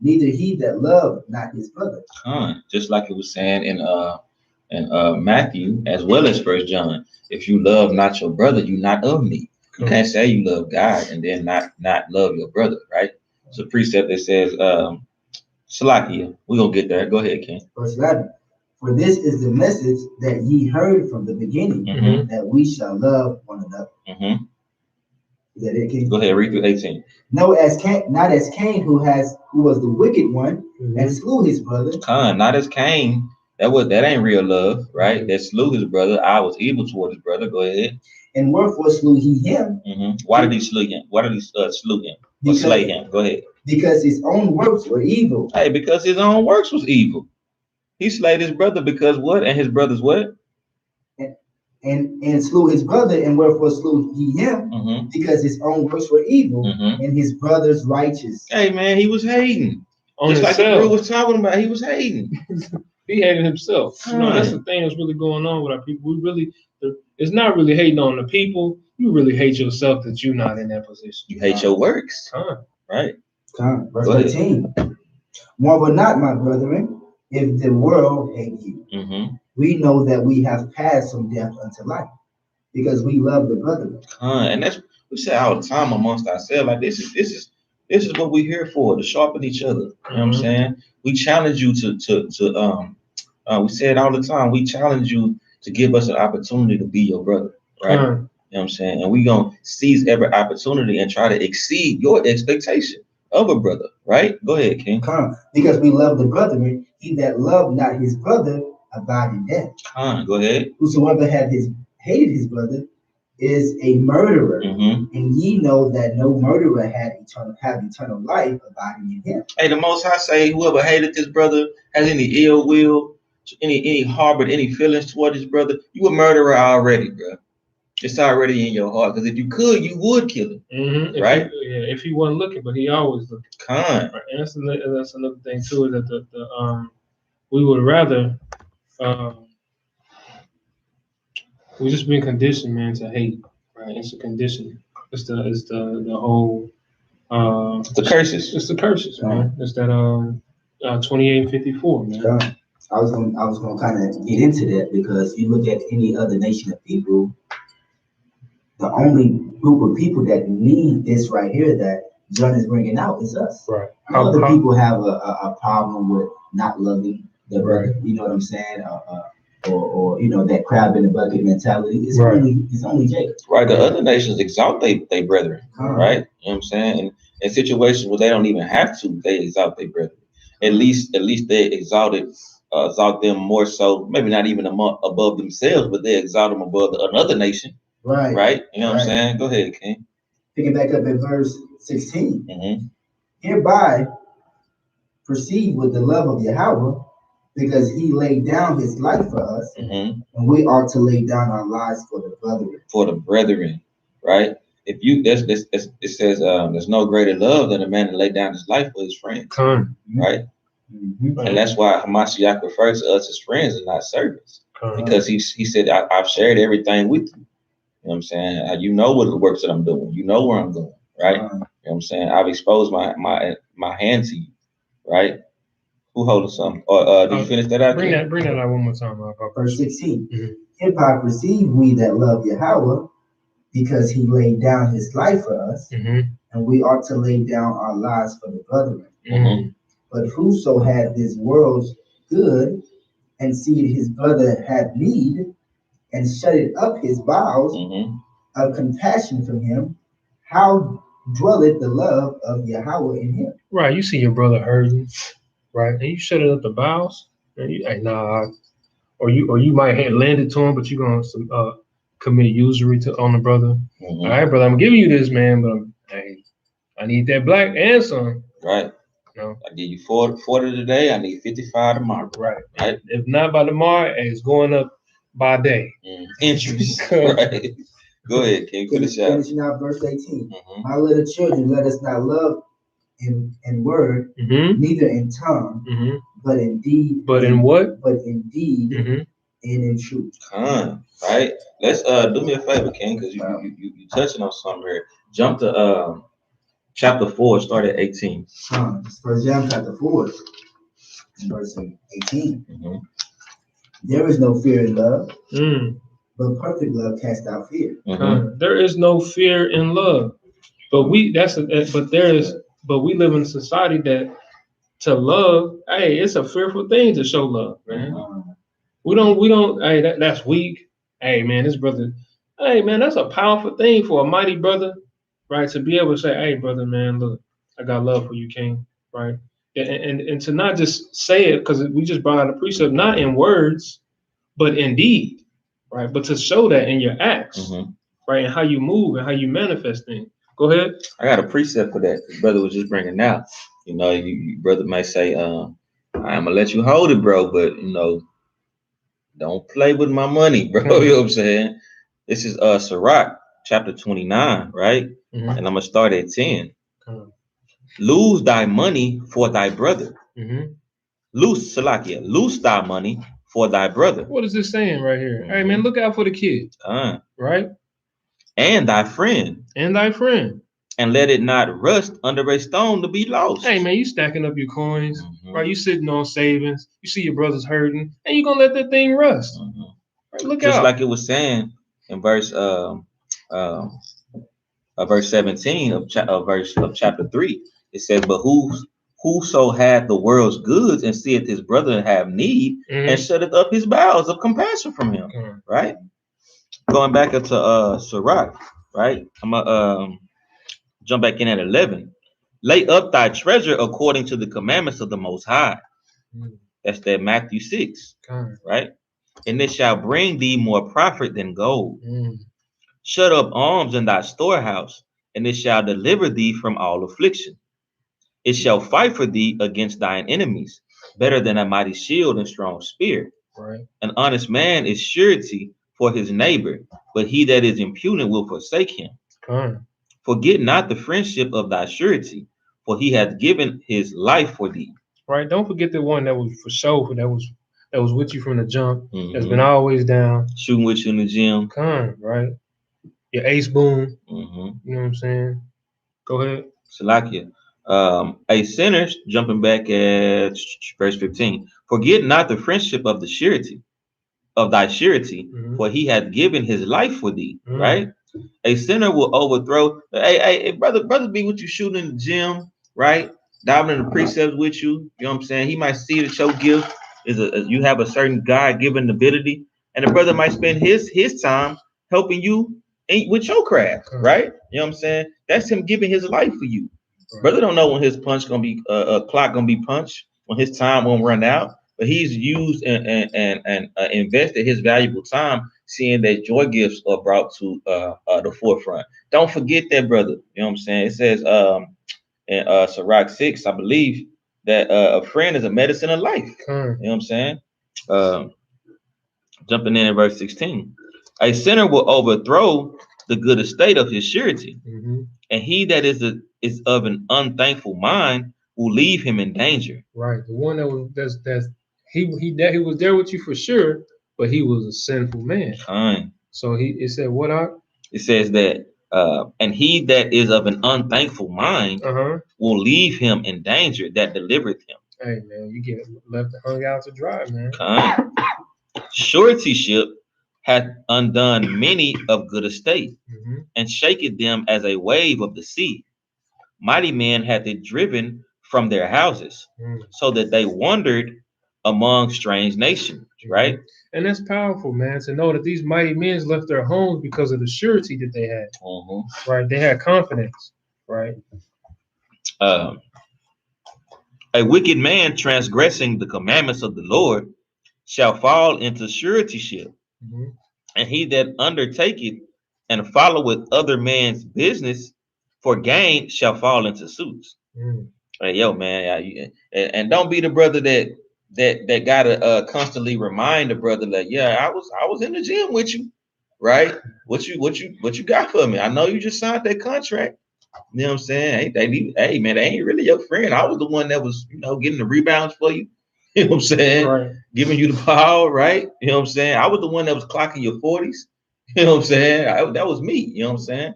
Neither he that loveth not his brother. Just like it was saying in Matthew, as well as 1 John. If you love not your brother, you not of me. You can't say you love God and then not love your brother, right? It's a precept that says, Salakia, we're going to get there. Go ahead, King. Verse 11. For this is the message that ye heard from the beginning, that we shall love one another. Is that it, King? Go ahead, read through 18. No, not as Cain, who was the wicked one, and slew his brother. Not as Cain. That ain't real love, right? That slew his brother. I was evil toward his brother. Go ahead. And wherefore slew he him? Why did he slew him? Why did he slew him? Or slay him? Go ahead. Because his own works were evil. Hey, because his own works was evil. He slayed his brother because what? And his brother's what? And slew his brother, and wherefore slew he him? Because his own works were evil, and his brother's righteous. Hey, man, he was hating. Just like the girl was talking about, he was hating. He hated himself. You know, that's the thing that's really going on with our people. It's not really hating on the people. You really hate yourself that you're not in that position. You hate your works. Right. Verse 13. Marvel not, my brethren, if the world hate you. We know that we have passed from death unto life, because we love the brethren. And that's we say all the time amongst ourselves. Like this is what we're here for, to sharpen each other. You know what I'm saying? We challenge you to we say it all the time. We challenge you to give us an opportunity to be your brother, right? You know what I'm saying? And we gonna seize every opportunity and try to exceed your expectation of a brother, right? Go ahead, King. Because we love the brethren, he that loved not his brother abide in death. Go ahead. Whosoever hated his brother is a murderer, and ye know that no murderer have eternal life abiding in him. Hey, the Most High say, whoever hated his brother has any ill will, any harbored any feelings toward his brother, you a murderer already, bro. It's already in your heart. Because if you could, you would kill him. Right? If he wasn't looking, but he always looking. Right? And that's another thing too, is that we would rather we just been conditioned, man, to hate. Right? It's a condition. It's the whole the curses. It's the curses, man. It's that 28:54, man. I was gonna kind of get into that, because you look at any other nation of people, the only group of people that need this right here that John is bringing out is us. Right. Other people have a problem with not loving their brother. You know what I'm saying? Or that crab in the bucket mentality. It's only Jacob. Right. The other nations exalt they brethren. Right. You know what I'm saying? And in situations where they don't even have to, they exalt their brethren. At least they exalt them more so, maybe not even above themselves, but they exalt them above another nation. Right. Right. You know what I'm saying? Go ahead, King. Picking back up at verse 16. Hereby proceed with the love of Yahweh, because he laid down his life for us, and we ought to lay down our lives for the brethren. For the brethren, right? If you it says there's no greater love than a man to lay down his life for his friends, right? And that's why Hamashiach refers to us as friends and not servants, because he said, I've shared everything with you. You know what I'm saying? You know what the works that I'm doing. You know where I'm going, right? You know what I'm saying? I've exposed my hand to you, right? Who holding something? Or did you finish that out? Bring that out one more time. Verse 16. Hereby perceive we that love Yahweh, because he laid down his life for us, and we ought to lay down our lives for the brethren. But whoso had this world's good, and see his brother had need, and shut it up his bowels of compassion from him, how dwelleth the love of Yahweh in him? Right, you see your brother hurting, right? And you shut it up the bowels, and you like, nah, or you might have landed to him, but you're gonna commit usury on the brother. All right, brother, I'm giving you this, man, but I need that black and some. Right. No. I give you 40 today. I need 55 tomorrow. Right. If not by tomorrow, it's going up by day. Interest. Right. Go ahead, King. Finishing out verse 18. My little children, let us not love in word, neither in tongue, but in deed. But in what? But in deed and in truth. Right. Let's do me a favor, King, because you touching on something here. Jump to chapter 4, start at 18. First John chapter 4, verse 18. There is no fear in love, but perfect love casts out fear. There is no fear in love, but we live in a society that to love, hey, it's a fearful thing to show love, man. We don't. Hey, that's weak. Hey, man, this brother. Hey, man, that's a powerful thing for a mighty brother. Right, to be able to say, hey, brother, man, look, I got love for you, King, right? And to not just say it, because we just brought out a precept, not in words, but in deed, right? But to show that in your acts, right? And how you move and how you manifest things. Go ahead. I got a precept for that. The brother was just bringing out. You know, you brother may say, I'm going to let you hold it, bro, but, don't play with my money, bro. You know what I'm saying? This is Cyrax, chapter 29, right? And I'm gonna start at 10. Lose thy money for thy brother. Loose thy money for thy brother. What is this saying right here? Hey, man, look out for the kid. Right? And thy friend. And let it not rust under a stone to be lost. Hey, man, you stacking up your coins, right? You sitting on savings. You see your brother's hurting, and you gonna let that thing rust. Right, look just out. like it was saying in verse 17 of chapter 3. It says, but whoso had the world's goods and seeth his brother have need, and shutteth up his bowels of compassion from him. Right? Going back into Cyrax, right? I'm gonna jump back in at 11. Lay up thy treasure according to the commandments of the Most High. That's that Matthew 6, right? And it shall bring thee more profit than gold. Shut up alms in thy storehouse, and it shall deliver thee from all affliction. It shall fight for thee against thine enemies, better than a mighty shield and strong spear. Right. An honest man is surety for his neighbor, but he that is impudent will forsake him. Forget not the friendship of thy surety, for he hath given his life for thee. Right. Don't forget the one that was for sure, that was with you from the jump, that's been always down. Shooting with you in the gym. Right. Your ace boom. You know what I'm saying? Go ahead. Salakia. A sinner, jumping back at verse 15. Forget not the friendship of the surety, of thy surety, for he hath given his life for thee. Right? A sinner will overthrow. Hey, brother, be with you shooting in the gym, right? Diving in the precepts with you. You know what I'm saying? He might see that your gift is you have a certain God-given ability, and the brother might spend his time helping you with your craft, right? You know what I'm saying? That's him giving his life for you. Brother don't know when his punch gonna be clock gonna be punched, when his time won't run out, but he's used and invested his valuable time seeing that joy gifts are brought to the forefront. Don't forget that, brother. You know what I'm saying? It says in Cyrax 6, I believe, that a friend is a medicine of life. You know what I'm saying? Jumping in verse 16. A sinner will overthrow the good estate of his surety, and he that is of an unthankful mind will leave him in danger. Right. The one that was he was there with you for sure, but he was a sinful man. So it said what out? It says that and he that is of an unthankful mind will leave him in danger that delivereth him. Hey man, you get left hung out to dry, man. Suretyship hath undone many of good estate, and shaketh them as a wave of the sea. Mighty men hath it driven from their houses, so that they wandered among strange nations, right? And that's powerful, man, to know that these mighty men left their homes because of the surety that they had. Right? They had confidence, right? A wicked man transgressing the commandments of the Lord shall fall into suretyship, and he that undertaketh and followeth other man's business for gain shall fall into suits. Hey, yo, man, and don't be the brother that gotta constantly remind the brother that, yeah, I was in the gym with you, right? What you got for me? I know you just signed that contract. You know what I'm saying? Hey man, they ain't really your friend. I was the one that was, getting the rebounds for you. You know what I'm saying? Right. Giving you the ball, right? You know what I'm saying? I was the one that was clocking your 40s. You know what I'm saying? That was me. You know what I'm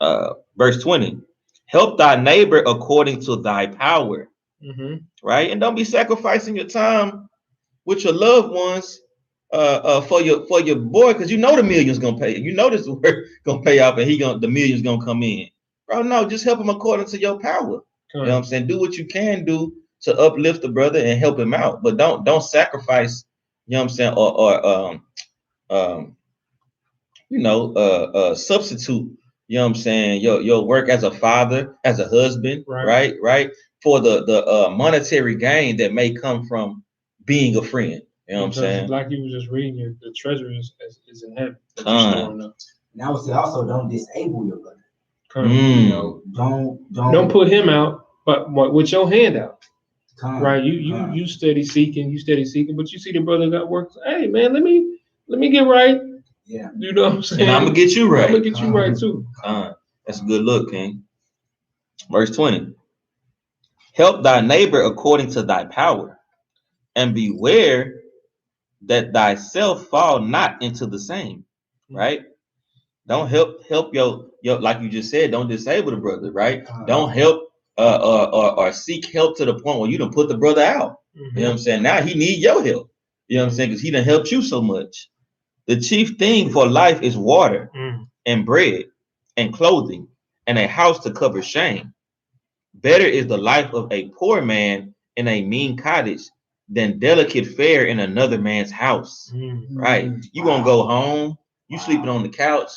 saying? Verse 20. Help thy neighbor according to thy power. Right? And don't be sacrificing your time with your loved ones for your boy, because the millions gonna pay. You know this work gonna pay off, and the millions gonna come in. Bro, no, just help him according to your power. You know what I'm saying? Do what you can do to uplift the brother and help him out, but don't sacrifice. You know what I'm saying? Or substitute. You know what I'm saying? Your work as a father, as a husband, right? For the monetary gain that may come from being a friend. You know what I'm saying? Like you were just reading, the treasure is in heaven. And I would say also don't disable your brother. Don't put him out, but with your hand out. Right? You steady seeking, but you see the brother got work. Hey man, let me get right. Yeah. You know what I'm saying? And I'm gonna get you right. I'm gonna get you right too. That's a good look, King. Verse 20. Help thy neighbor according to thy power, and beware that thyself fall not into the same. Right? Don't help your like you just said, don't disable the brother, right? Don't help or seek help to the point where you done put the brother out. You know what I'm saying? Now he need your help. You know what I'm saying? Because he done helped you so much. The chief thing for life is water and bread and clothing and a house to cover shame. Better is the life of a poor man in a mean cottage than delicate fare in another man's house. Right? You gonna go home, you sleeping on the couch.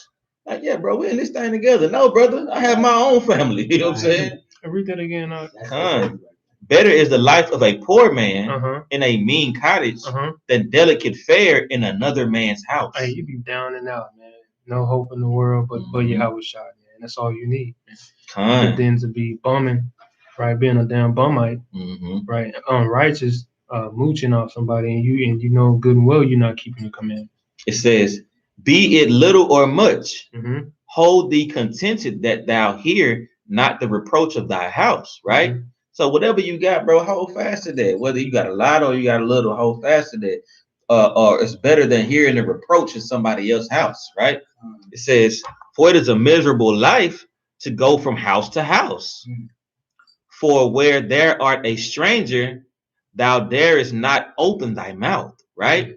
Like, yeah, bro, we're in this thing together. No, brother, I have my own family. You know what I'm saying? Read that again. Better is the life of a poor man in a mean cottage than delicate fare in another man's house. Hey, you be down and out, man. No hope in the world, but Yahweh shot, man. That's all you need. But then to be bumming, right? Being a damn bumite, right? Unrighteous, mooching off somebody, and you know good and well you're not keeping the commandments. It says, be it little or much, hold thee contented that thou hear not the reproach of thy house, right? So whatever you got, bro, hold fast to that. Whether you got a lot or you got a little, hold fast to that. Or it's better than hearing the reproach in somebody else's house, right? It says, for it is a miserable life to go from house to house. For where there art a stranger, thou darest not open thy mouth, right?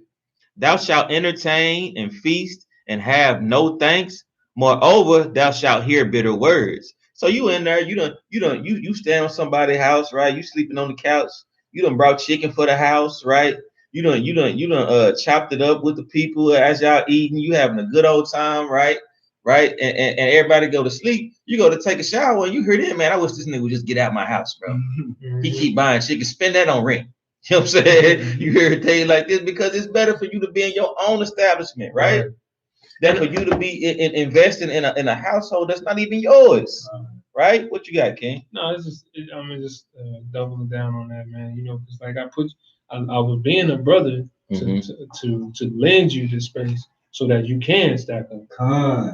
Thou shalt entertain and feast and have no thanks. Moreover, thou shalt hear bitter words. So you in there, you stand on somebody's house, right? You sleeping on the couch. You done brought chicken for the house, right? You done chopped it up with the people as y'all eating. You having a good old time, right? Right? And everybody go to sleep. You go to take a shower and you hear them, man, I wish this nigga would just get out my house, bro. He keep buying chicken. Spend that on rent. You know what I'm saying? You hear things like this because it's better for you to be in your own establishment, right? Than for you to be investing in a household that's not even yours, right? What you got, King? No, it's just doubling down on that, man. You know, because like I was being a brother to lend you this space so that you can stack up.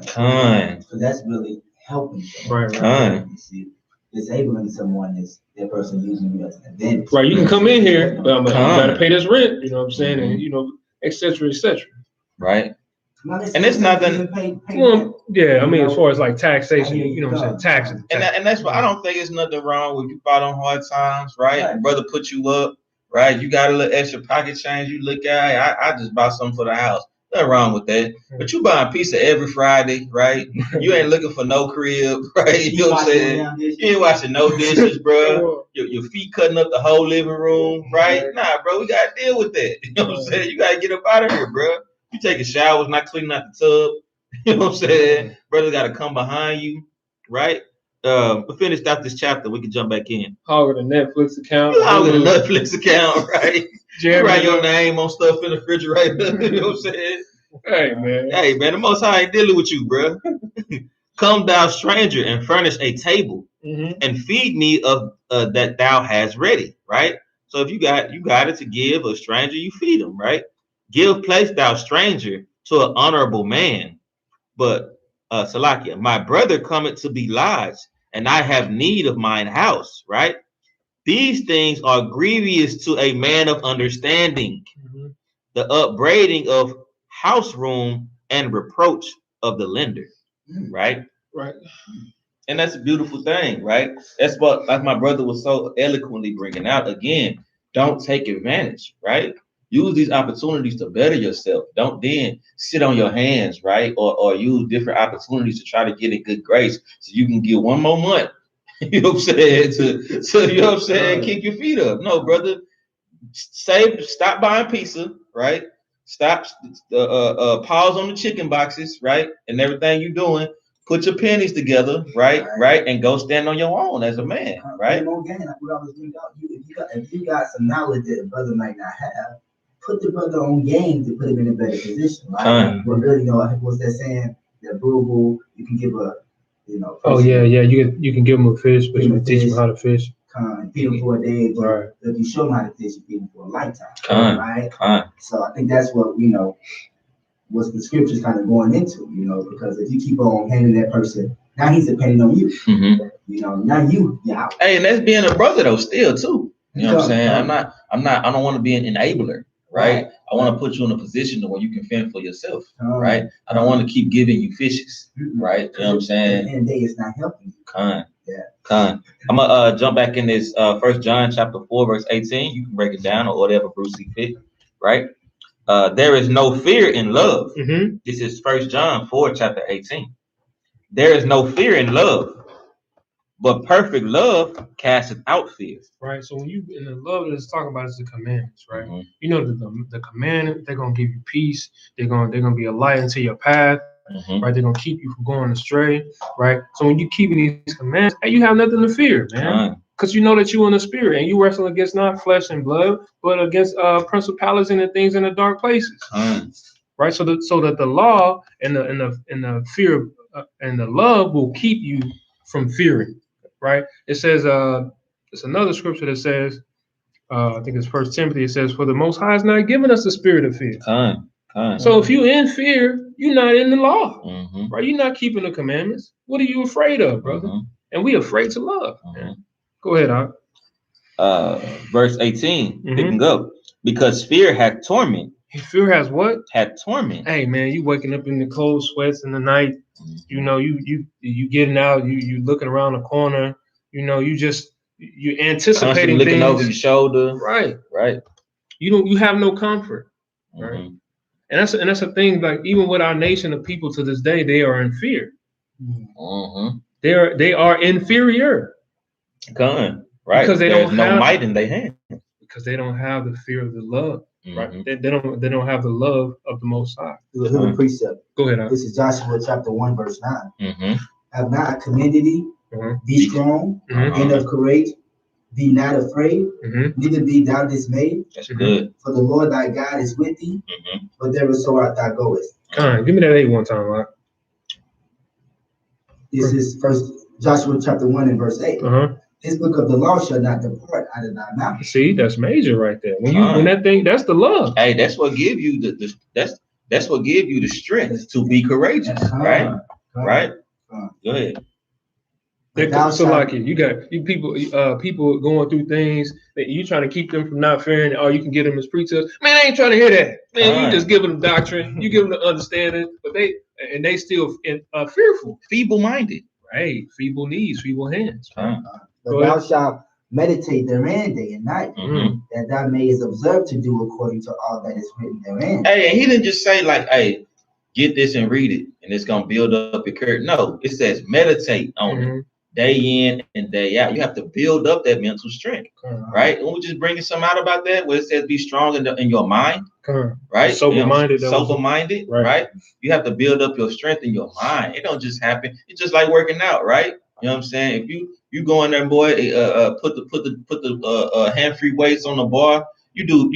So that's really helping. Right. You see, disabling someone is that person using you as an advantage. Right, you can come in here, but you gotta pay this rent. You know what I'm saying, and you know, et cetera, et cetera. Right. And it's nothing. Well, yeah, I mean, as far as like taxation, you know what I'm saying, taxes. And that's why I don't think it's nothing wrong with you fall on hard times, right? Brother put you up, right? You got a little extra pocket change. You look at, I just bought something for the house. Nothing wrong with that. But you buying pizza every Friday, right? You ain't looking for no crib, right? You know what I'm saying? You ain't washing no dishes, bro. Your feet cutting up the whole living room, right? Nah, bro, we gotta deal with that. You know what I'm saying? You gotta get up out of here, bro. You taking showers, not cleaning out the tub. You know what I'm saying? Brother got to come behind you, right? We finished out this chapter. We can jump back in. Hogging a Netflix account. You hogging a Netflix account, right? You write your name on stuff in the refrigerator. You know what I'm saying? Hey, man. The Most High ain't dealing with you, bro. Come thou stranger and furnish a table and feed me of that thou hast ready, right? So if you got it to give a stranger, you feed him, right? Give place, thou stranger, to an honorable man. But Salakia, my brother cometh to be lodged, and I have need of mine house, right? These things are grievous to a man of understanding. The upbraiding of house room and reproach of the lender, right? Right. And that's a beautiful thing, right? That's what, like my brother was so eloquently bringing out. Again, don't take advantage, right? Use these opportunities to better yourself. Don't then sit on your hands, right? Or use different opportunities to try to get in good grace so you can get one more month. You know what I'm saying? So you know what I'm saying? Keep your feet up. No, brother. Stop buying pizza, right? Stop pause on the chicken boxes, right? And everything you're doing. Put your pennies together, right? And go stand on your own as a man, right? If you got some knowledge that a brother might not have, put the brother on game to put him in a better position, right? But really, you know, what's that saying? That boo, you can give a, you know. Oh yeah, you can give him a fish, but you can teach him how to fish. Feed him for a day. Right. If you show him how to fish, you feed him for a lifetime. Right. So I think that's what what the scripture's kind of going into, because if you keep on handing that person, now he's depending on you. Now you're out. Hey, and that's being a brother though, still too. You know what I'm saying? I don't want to be an enabler, right? I want to put you in a position where you can fend for yourself, right? I don't want to keep giving you fishes, right? You know what I'm saying? And the day it's not helping you. I'm gonna jump back in this 1 John chapter 4 verse 18. You can break it down or whatever Bruce see fit, right? There is no fear in love. This is 1 John 4 chapter 18. There is no fear in love, but perfect love casteth out fear. Right. So when you in the love that it's talking about is the commandments, right? You know the commandment, they're gonna give you peace. They're gonna be a light into your path. Right, they're gonna keep you from going astray, right? So when you keeping these commands, hey, you have nothing to fear, man, because you know that you're in the spirit and you wrestle against not flesh and blood, but against principalities and the things in the dark places, right? So that the law and the fear and the love will keep you from fearing, right? It says, it's another scripture that says, I think it's 1 Timothy. It says, "For the Most High has not given us the spirit of fear." So if you're in fear, you're not in the law, right? You're not keeping the commandments. What are you afraid of, brother? And we afraid to love. Go ahead, Doc. Verse 18, picking up. Because fear had torment. Fear has what? Had torment. Hey man, you waking up in the cold sweats in the night. You know, you getting out. You looking around the corner. You know, you anticipating looking things over your shoulder. Right. Right. You have no comfort. Right. And that's a thing. Like even with our nation of people to this day, they are in fear. They are inferior. Right. Because There's no might in their hand. Because they don't have the fear of the love. Right. They don't have the love of the Most High. Here's a precept. Go ahead. This is Joshua chapter 1, verse 9. Have not I commanded thee? Be strong and of courage. Be not afraid, neither be thou dismayed. That's good. For the Lord thy God is with thee, wheresoever thou goest. Give me that 8 one time, Mark. This is first Joshua chapter 1 and verse 8. This book of the law shall not depart out of thy mouth. See, that's major right there. When that thing, that's the love. Hey, that's what give you that's what give you the strength to be courageous, right? Right. Go ahead. So like you got people going through things that you trying to keep them from not fearing. You can get them as precepts. Man, I ain't trying to hear that. Man, you just give them doctrine, you give them the understanding, but they still fearful, feeble-minded, right? Feeble knees, feeble hands. But thou shalt meditate therein day and night, that thou mayest observe to do according to all that is written therein. Hey, and he didn't just say like, hey, get this and read it, and it's gonna build up your courage. No, it says meditate on it. Day in and day out. You have to build up that mental strength, right? And we're just bringing some out about that, where it says be strong in your mind, right? Sober-minded, right? You have to build up your strength in your mind. It don't just happen. It's just like working out, right? You know what I'm saying? If you go in there, boy, put the hand-free weights on the bar. You do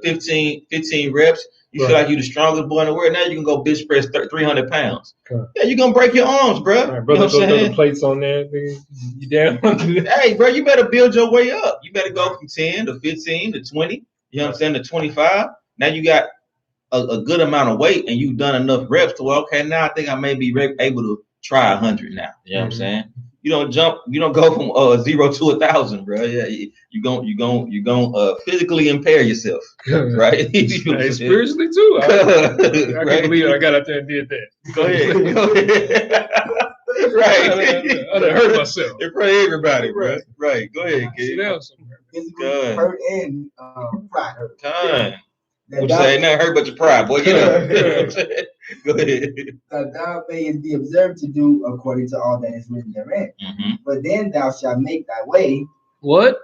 15 reps. You feel like you're the strongest boy in the world. Now you can go bench press 300 pounds. Yeah, you're going to break your arms, bro. Right, brother, you know throw the plates on there. You down. Hey, bro, you better build your way up. You better go from 10 to 15 to 20. You know what I'm saying? To 25. Now you got a good amount of weight and you've done enough reps to, okay, now I think I may be able to try 100 now. You know what I'm saying? You don't go from 0 to 1,000, bro. Yeah, you gon' physically impair yourself, right? Hey, spiritually too. I can't believe I got out there and did that. Go ahead. Right. I done hurt myself in front of everybody, bro. Right. Go ahead, kid. Physically hurt and pride hurt. What you say? Nothing hurt but your pride, boy. Get up. Go ahead. Thou mayest be observed to do according to all that is written therein. But then thou shalt make thy way. What?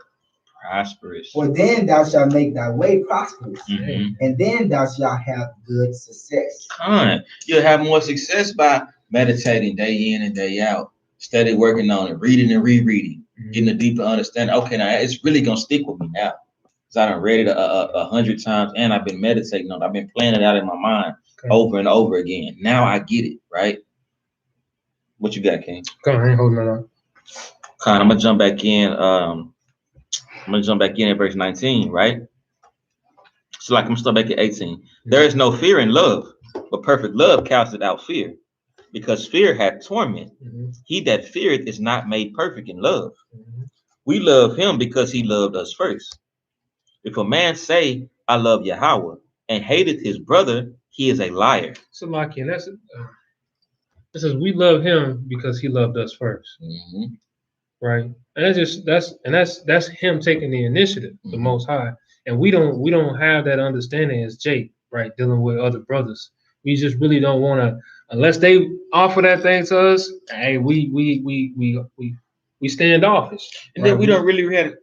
Prosperous. For then thou shalt make thy way prosperous. And then thou shalt have good success. You'll have more success by meditating day in and day out. Steady working on it, reading and rereading, getting a deeper understanding. Okay, now it's really gonna stick with me now. Because I done read it 100 times and I've been meditating on it. I've been playing it out in my mind over and over again. Now I get it, right? What you got, King? Come on, I ain't holding that up. I'm gonna jump back in. I'm gonna jump back in at verse 19, right? So like I'm still back at 18. There is no fear in love, but perfect love casteth out fear, because fear hath torment. He that feareth is not made perfect in love. We love him because he loved us first. If a man say, I love Yahweh, and hateth his brother, he is a liar. So, Maki, and it says we love him because he loved us first, right? And that's him taking the initiative, the Most High, and we don't have that understanding as Jake, right? Dealing with other brothers, we just really don't want to, unless they offer that thing to us. Hey, we standoffish, and then we don't really have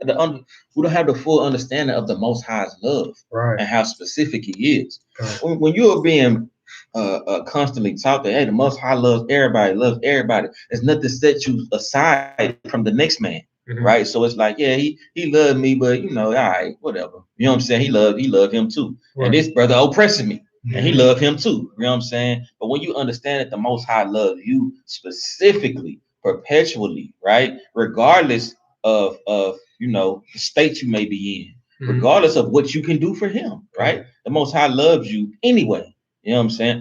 we don't have the full understanding of the Most High's love, and how specific He is. When you are being constantly taught that, hey, the Most High loves everybody, there's nothing set you aside from the next man, right? So it's like, yeah, he loved me, but all right, whatever. You know what I'm saying? He loved him too, and this brother oppressing me. And he loved him too. You know what I'm saying? But when you understand that the Most High loves you specifically, perpetually, right? Regardless of the state you may be regardless of what you can do for him, right? The Most High loves you anyway. You know what I'm saying?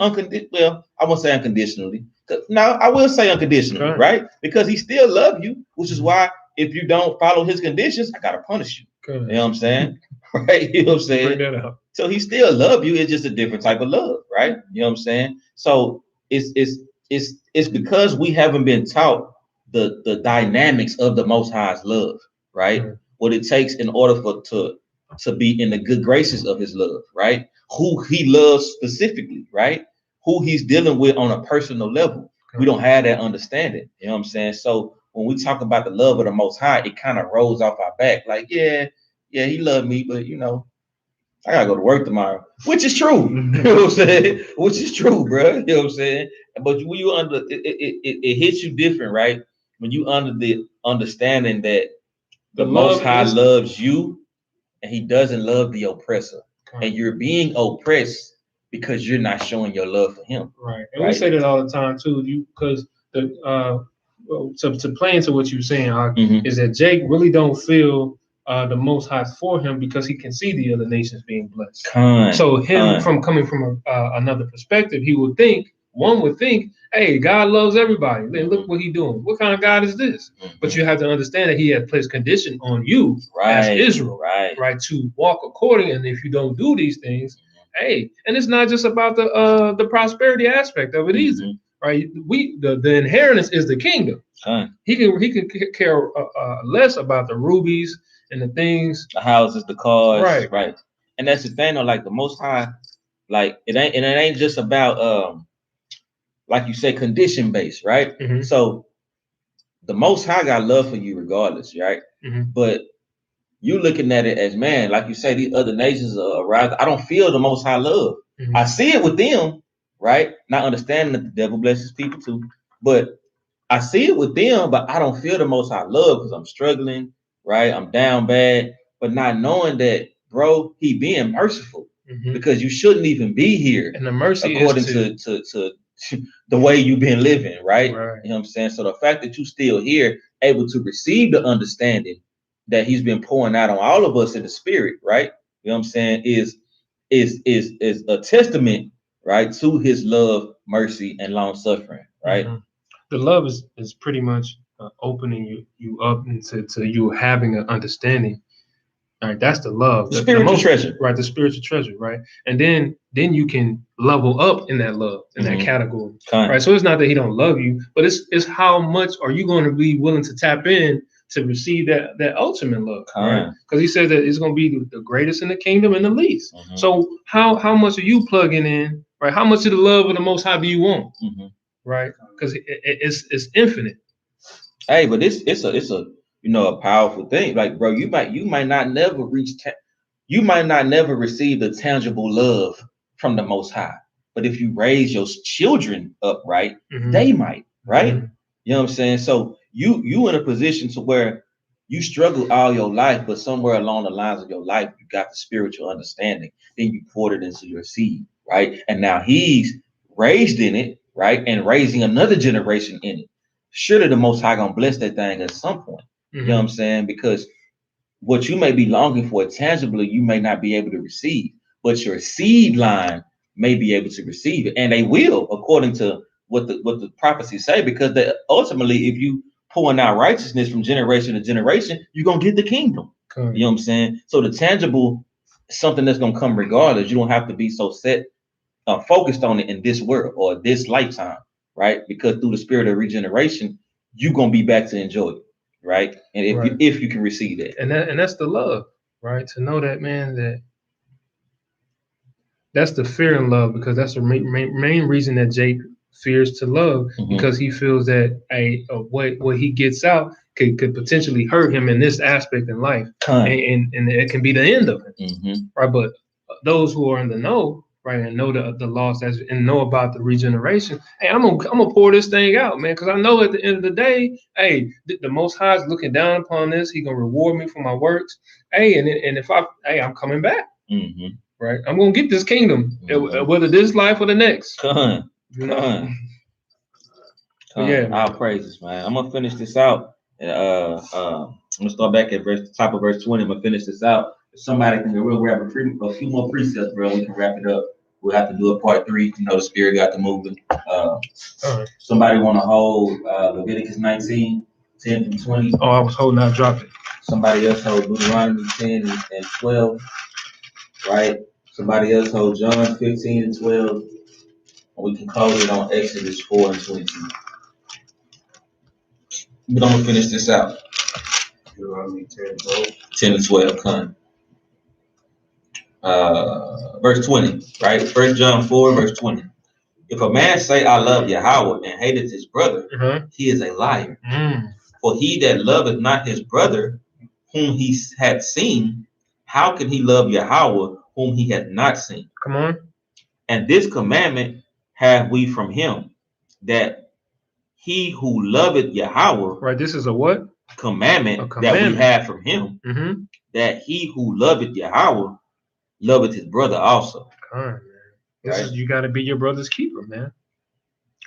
Well, I won't say unconditionally. No, I will say unconditionally, right? Because he still loves you, which is why if you don't follow his conditions, I gotta punish you. You know what I'm saying? Right? You know what I'm saying? So he still loves you. It's just a different type of love, right? You know what I'm saying? So it's because we haven't been taught the dynamics of the Most High's love, right? What it takes in order to be in the good graces of his love, right? Who he loves specifically, right? Who he's dealing with on a personal level. We don't have that understanding. You know what I'm saying? So when we talk about the love of the Most High, it kind of rolls off our back. Like, yeah, he loved me, but you know, I gotta go to work tomorrow, which is true. You know what I'm saying? Which is true, bro. You know what I'm saying? But when you it hits you different, right? When you under the understanding that the Most High loves you and he doesn't love the oppressor, and you're being oppressed because you're not showing your love for him. Right. And we say that all the time too, because to play into what you're saying, is that Jake really don't feel the Most High for him because he can see the other nations being blessed. So from coming from another perspective, one would think, hey, God loves everybody. Then look what he's doing. What kind of God is this? But you have to understand that he has placed condition on you as Israel, right, to walk according. And if you don't do these things, hey, and it's not just about the prosperity aspect of it either, right? The inheritance is the kingdom. He could care less about the rubies and the things, the houses, the cars, right. And that's the thing, though. Like the Most High, like it ain't just about like you say, condition based, right? So the Most High got love for you regardless, right? But you looking at it as, man, like you say, these other nations are around. I don't feel the Most High love. I see it with them, right? Not understanding that the devil blesses people too, but I see it with them, but I don't feel the Most High love because I'm struggling, right? I'm down bad, but not knowing that, bro, he being merciful because you shouldn't even be here. And the mercy according to the way you've been living, right? You know what I'm saying? So the fact that you still here, able to receive the understanding that he's been pouring out on all of us in the spirit, right? You know what I'm saying? Is a testament, right, to his love, mercy, and long suffering, right? The love is pretty much opening you up into you having an understanding. All right, that's the love, the spiritual treasure, right? The spiritual treasure, right? And then you can level up in that love, in that category, right? So it's not that he don't love you, but it's how much are you going to be willing to tap in to receive that ultimate love, right? Because he said that it's going to be the greatest in the kingdom and the least. So how much are you plugging in, right? How much of the love of the Most High do you want, right? Because it's infinite. Hey, but it's a a powerful thing. Like, bro, you might not never you might not never receive the tangible love from the Most High. But if you raise your children up right, they might, right? You know what I'm saying? So you in a position to where you struggle all your life, but somewhere along the lines of your life, you got the spiritual understanding. Then you poured it into your seed, right? And now he's raised in it, right? And raising another generation in it. Surely the Most High gonna bless that thing at some point. You know what I'm saying? Because what you may be longing for tangibly, you may not be able to receive, but your seed line may be able to receive it, and they will, according to what the prophecies say. Because ultimately, if you pouring out righteousness from generation to generation, you're gonna get the kingdom. You know what I'm saying? So the tangible, something that's gonna come regardless. You don't have to be so set, focused on it in this world or this lifetime, right? Because through the spirit of regeneration, you're gonna be back to enjoy it, right? And if you can receive that, and that's the love, right? To know that, man, that's the fear and love, because that's the main reason that Jake fears to love, because he feels that what he gets out could potentially hurt him in this aspect in life, and it can be the end of it, right? But those who are in the know, right, and know the laws and know about the regeneration, hey, I'm gonna pour this thing out, man, because I know at the end of the day, hey, the Most High is looking down upon this. He gonna reward me for my works, hey, and if I'm coming back, right, I'm gonna get this kingdom, whether this life or the next. Yeah, all praises, man. I'm gonna finish this out. I'm gonna start back at top of verse 20. I'm gonna finish this out. If somebody can, we'll grab a few more precepts, bro. We can wrap it up. We'll have to do a part 3. You know, the spirit got to moving. Somebody want to hold Leviticus 19, 10 and 20. Oh, I was holding. I dropped it. Somebody else hold Deuteronomy 10 and 12. Right? Somebody else hold John 15 and 12. And we can close it on Exodus 4 and 22. But I'm going to finish this out. Deuteronomy 10 and 12. 10 and 12, come. Verse 20, right? 1 John 4, verse 20. If a man say, I love Yahweh, and hateth his brother, he is a liar. For he that loveth not his brother, whom he had seen, how can he love Yahweh, whom he had not seen? Come on. And this commandment have we from him, that he who loveth Yahweh, right? This is a what? Commandment that we have from him, that he who loveth Yahweh loveth his brother also. Come on, man. This is, you got to be your brother's keeper, man.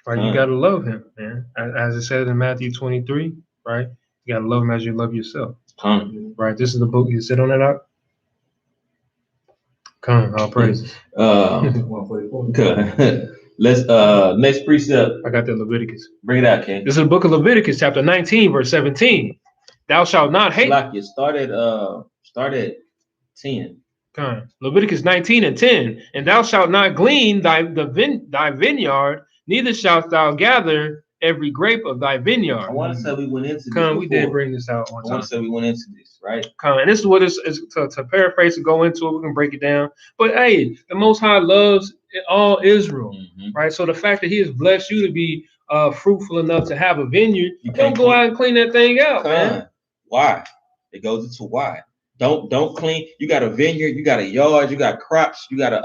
Right? You got to love him, man. As it says in Matthew 23, right? You got to love him as you love yourself. Right? This is the book you sit on it out. Come on, all praises. Let's next precept. I got the Leviticus. Bring it out, Ken. This is the book of Leviticus, chapter 19, verse 17. Thou shalt not hate. Like you start at 10. Leviticus 19 and 10. And thou shalt not glean thy vineyard, neither shalt thou gather every grape of thy vineyard. I want to say we went into this. We did bring this out one time. I want to say we went into this, right? And this is what is to paraphrase, to go into it, we can break it down. But hey, the Most High loves all Israel, right? So the fact that he has blessed you to be fruitful enough to have a vineyard, don't go out and clean that thing out, man. Why? It goes into why. Don't clean. You got a vineyard, you got a yard, you got crops, you got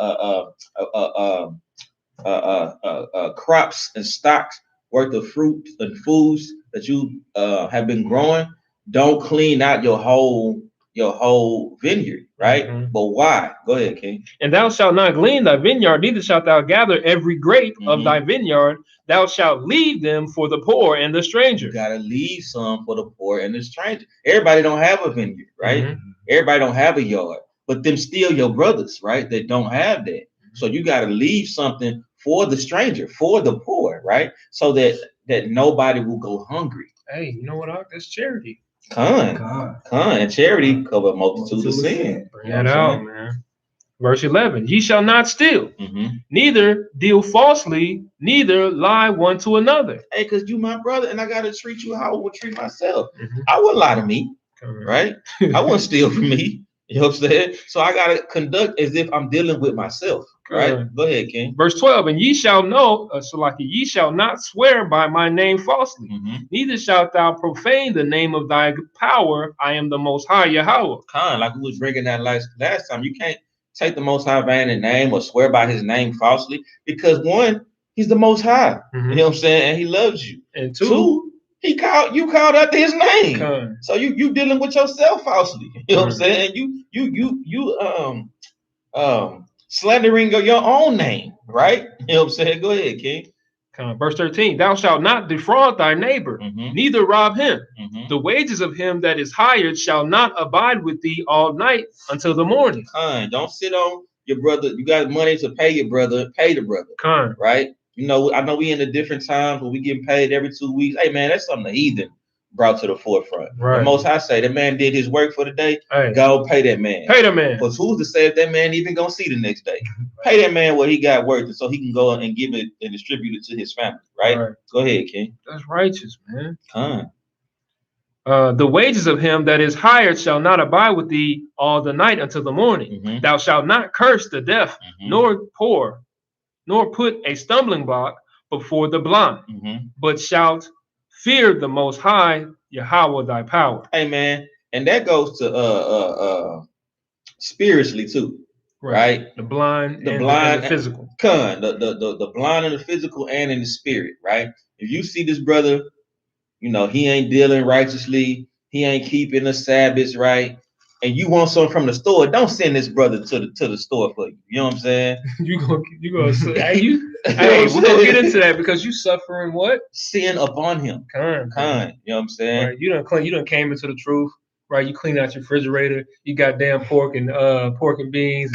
crops and stocks worth of fruit and foods that you have been growing. Don't clean out your whole vineyard, right? But why? Go ahead, King. And thou shalt not glean thy vineyard, neither shalt thou gather every grape of thy vineyard. Thou shalt leave them for the poor and the stranger. You gotta leave some for the poor and the stranger. Everybody don't have a vineyard, right? Everybody don't have a yard, but them still your brothers, right? That don't have that. So you gotta leave something for the stranger, for the poor, right? So that nobody will go hungry. Hey, you know what? That's charity. And charity cover multitudes of sin. Bring that out, man. Verse 11, ye shall not steal, neither deal falsely, neither lie one to another. Hey, because you my brother, and I got to treat you how I would treat myself. I wouldn't lie to me, right? I wouldn't steal from me. You know what I'm saying? So I got to conduct as if I'm dealing with myself, right? Go ahead, King. Verse 12, and ye shall know, ye shall not swear by my name falsely, neither shalt thou profane the name of thy power. I am the Most High, Yahweh. Like we was bringing that last time. You can't take the Most High vain in name or swear by his name falsely, because one, he's the Most High. You know what I'm saying? And he loves you. And two, he called after his name. So you dealing with yourself falsely. You know what I'm saying? And you slandering your own name, right? You know what I'm saying? Go ahead, King. Verse 13, thou shalt not defraud thy neighbor, neither rob him. The wages of him that is hired shall not abide with thee all night until the morning. Don't sit on your brother. You got money to pay your brother, pay the brother. Right? You know, I know we in the different times when we getting paid every 2 weeks. Hey man, that's something the heathen brought to the forefront. Right. The Most High say the man did his work for the day. Hey. Go pay that man. Pay the man. But who's to say if that man even gonna see the next day? Pay that man what he got worth, so he can go and give it and distribute it to his family. Right? Go ahead, King. That's righteous, man. The wages of him that is hired shall not abide with thee all the night until the morning. Thou shalt not curse the deaf, nor put a stumbling block before the blind, but shalt fear the Most High, Yahweh thy power. Hey man, and that goes to spiritually too, right? The blind and the physical. The blind and the physical and in the spirit, right? If you see this brother, you know, he ain't dealing righteously, he ain't keeping the Sabbaths right, and you want something from the store, don't send this brother to the store for you. You know what I'm saying? you gonna say, hey, we're gonna get into that because you suffering what? Sin upon him. Kind. You know what I'm saying? Right. You done came into the truth, right? You clean out your refrigerator. You got damn pork and beans,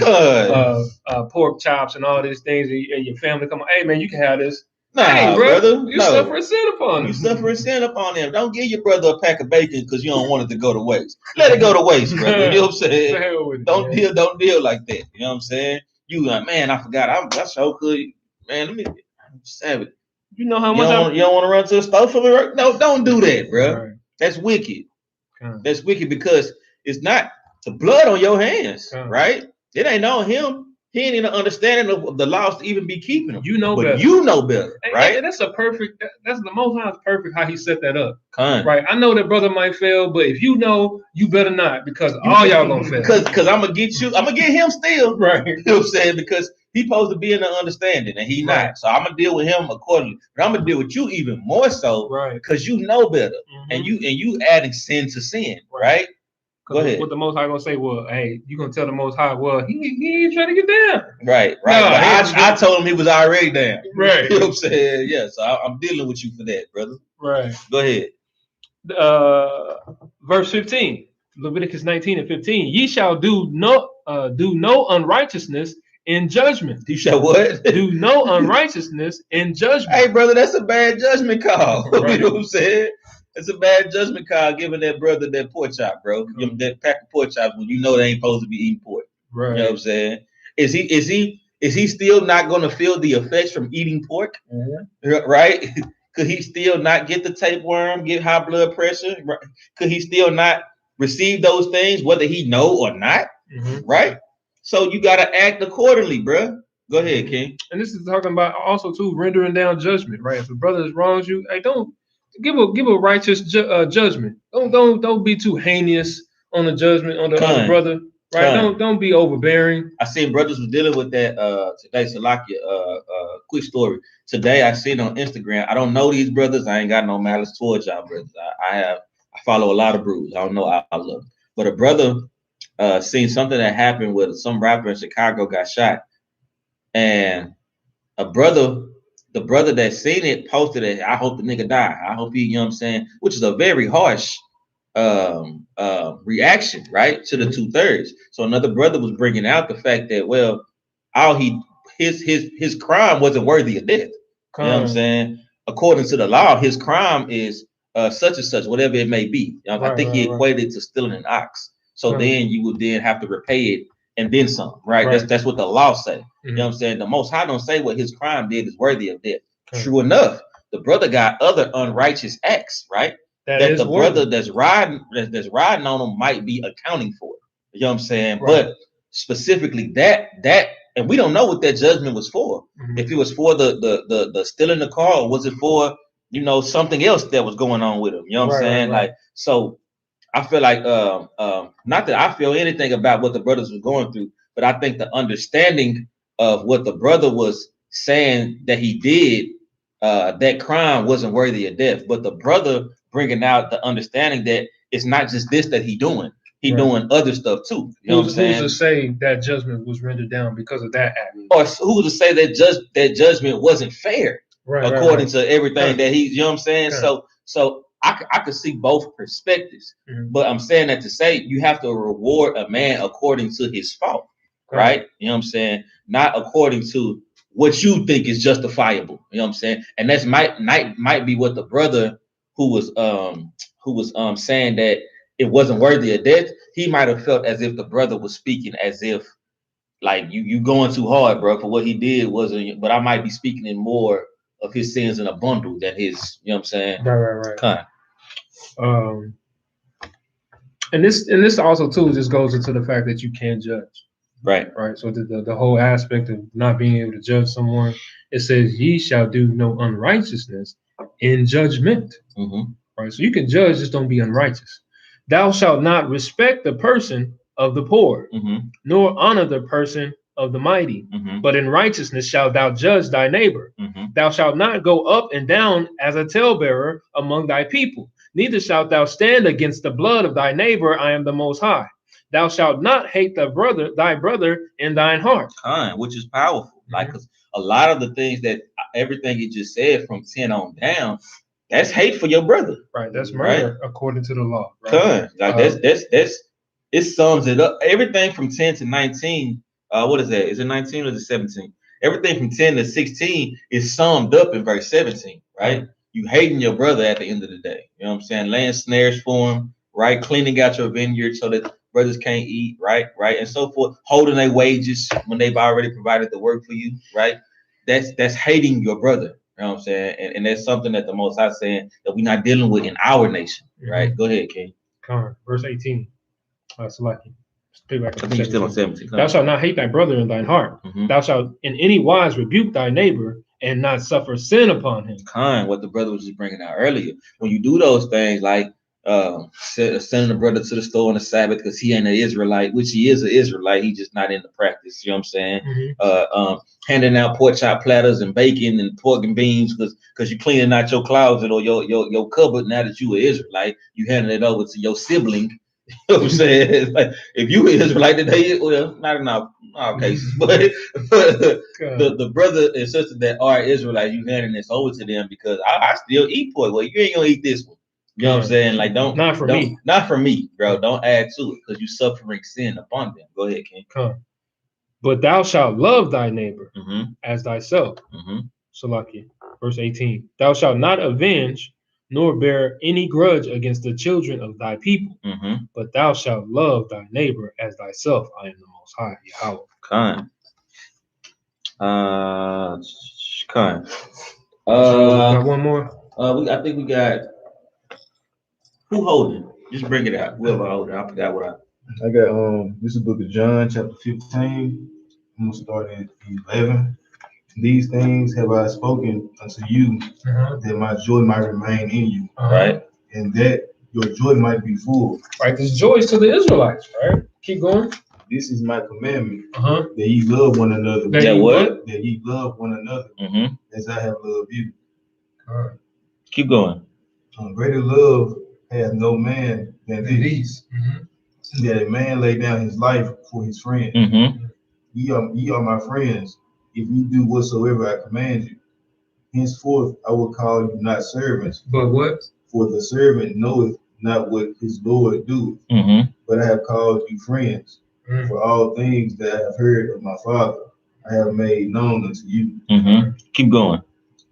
pork chops, and all these things. And your family come, hey man, you can have this. Nah, hey, brother, you suffer a sin upon them. You suffer a sin upon them. Don't give your brother a pack of bacon because you don't want it to go to waste. Let it go to waste, brother. You know what I'm saying? Don't deal like that. You know what I'm saying? You like, man, I forgot. I so could, man. I'm savage. You know how much you don't want to run to the store for me? No, don't do that, bro. Right. That's wicked. That's wicked because it's not the blood on your hands, right? It ain't on him. He ain't even understanding of the laws to even be keeping them. You know but better. You know better, right? And that's the Most High's perfect how he set that up. Right. I know that brother might fail, but if you know, you better not because all y'all gonna fail. Because I'm gonna get you. I'm gonna get him still. Right. You know what I'm saying? Because he's supposed to be in the understanding and he not. So I'm gonna deal with him accordingly. But I'm gonna deal with you even more so, right? Because you know better, and you adding sin to sin, right? Go ahead. What the Most High gonna say? Well, hey, you gonna tell the Most High? Well, he ain't trying to get down. Right. No, I told him he was already down. Right. You know what I'm saying? Yeah. So I'm dealing with you for that, brother. Right. Go ahead. Verse 15, Leviticus 19:15. Ye shall do no unrighteousness in judgment. You shall what? Do no unrighteousness in judgment. Hey, brother, that's a bad judgment call. Right. You know what I'm saying? It's a bad judgment call giving that brother that pork chop, bro. Give him that pack of pork chops when you know they ain't supposed to be eating pork. Right. You know what I'm saying? Is he still not going to feel the effects from eating pork? Right? Could he still not get the tapeworm, get high blood pressure? Right? Could he still not receive those things, whether he know or not? Right? So you got to act accordingly, bro. Go ahead, King. And this is talking about also too rendering down judgment, right? If a brother wrongs you, hey, don't give a righteous judgment. Don't be too heinous on the judgment on the brother, right? Don't be overbearing. I seen brothers was dealing with that today. Salakia, quick story. Today I seen on Instagram. I don't know these brothers. I ain't got no malice towards y'all brothers. I follow a lot of brews. I don't know I love them. But a brother seen something that happened with some rapper in Chicago got shot, and the brother that seen it posted it. I hope the nigga die. I hope he, you know what I'm saying, which is a very harsh reaction, right, to the 2/3. So another brother was bringing out the fact that, well, his crime wasn't worthy of death. You know what I'm saying? According to the law, his crime is such and such, whatever it may be. I think he equated it to stealing an ox. So then you would then have to repay it and then some, right? That's what the law say. You know what I'm saying? The Most High don't say what his crime did is worthy of death. True enough, the brother got other unrighteous acts, right? That the brother that's riding on him might be accounting for. You know what I'm saying? But specifically that, and we don't know what that judgment was for. If it was for the stealing the car, or was it for, you know, something else that was going on with him? You know what I'm saying? Like, so I feel like not that I feel anything about what the brothers were going through, but I think the understanding of what the brother was saying that he did, that crime wasn't worthy of death. But the brother bringing out the understanding that it's not just this that he doing. He doing other stuff too. You know what I'm saying? Who's to say that judgment was rendered down because of that act? Or who's to say that judgment wasn't fair according to everything that he, you know what I'm saying? So I could see both perspectives, but I'm saying that to say you have to reward a man according to his fault, right? You know what I'm saying? Not according to what you think is justifiable. You know what I'm saying? And that's might be what the brother who was saying that it wasn't worthy of death. He might have felt as if the brother was speaking as if like you going too hard, bro, for what he did wasn't. But I might be speaking in more of his sins in a bundle than his. You know what I'm saying? Right. And this also too just goes into the fact that you can't judge. Right. So the whole aspect of not being able to judge someone, it says, "Ye shall do no unrighteousness in judgment." Right. So you can judge, just don't be unrighteous. Thou shalt not respect the person of the poor, nor honor the person of the mighty, but in righteousness shalt thou judge thy neighbor. Thou shalt not go up and down as a talebearer among thy people, neither shalt thou stand against the blood of thy neighbor. I am the Most High. Thou shalt not hate thy brother in thine heart. Which is powerful. Like, because a lot of the things that everything you just said from 10 on down, That's hate for your brother. Right. That's murder according to the law. Right? Like that's it sums it up. Everything from 10 to 19. What is that? Is it 19 or is it 17? Everything from 10 to 16 is summed up in verse 17, right? You hating your brother at the end of the day. You know what I'm saying? Laying snares for him, right? Cleaning out your vineyard so that brothers can't eat, right? And so forth. Holding their wages when they've already provided the work for you, right? That's hating your brother. You know what I'm saying? And that's something that the Most High saying that we're not dealing with in our nation, right? Go ahead, King. Verse 18. Salaki. I think you're still on 17. Thou shalt not hate thy brother in thine heart. Thou shalt in any wise rebuke thy neighbor and not suffer sin upon him. What the brother was just bringing out earlier. When you do those things like sending a brother to the store on the Sabbath because he ain't an Israelite, which he is an Israelite, he just not in the practice. You know what I'm saying? Handing out pork chop platters and bacon and pork and beans because you're cleaning out your closet or your cupboard now that you an Israelite, you handing it over to your sibling. You know what I'm saying? Like if you an Israelite today, well, not in our cases, but the brother and sister that are Israelites, you handing this over to them because I still eat pork. Well, you ain't gonna eat this one. You know what I'm saying? Like not for me, bro. Don't add to it because you suffering sin upon them. Go ahead, King. But thou shalt love thy neighbor as thyself. Salaki. Verse 18. Thou shalt not avenge nor bear any grudge against the children of thy people, but thou shalt love thy neighbor as thyself. I am the Most High, Yahweh. Got one more. I think we got who holding? Just bring it out. Whoever holding. I forgot what I got. This is the book of John, chapter 15. I'm gonna start at 11. These things have I spoken unto you, that my joy might remain in you, right? And that your joy might be full. Right, this joy is to the Israelites, right? Keep going. This is my commandment, that ye love one another. That what? That ye love one another, as I have loved you. Keep going. Greater love hath no man than this, that a man lay down his life for his friend. Ye are my friends, if you do whatsoever I command you. Henceforth I will call you not servants, but what? For the servant knoweth not what his Lord doeth. But I have called you friends. For all things that I have heard of my Father, I have made known unto you. Keep going.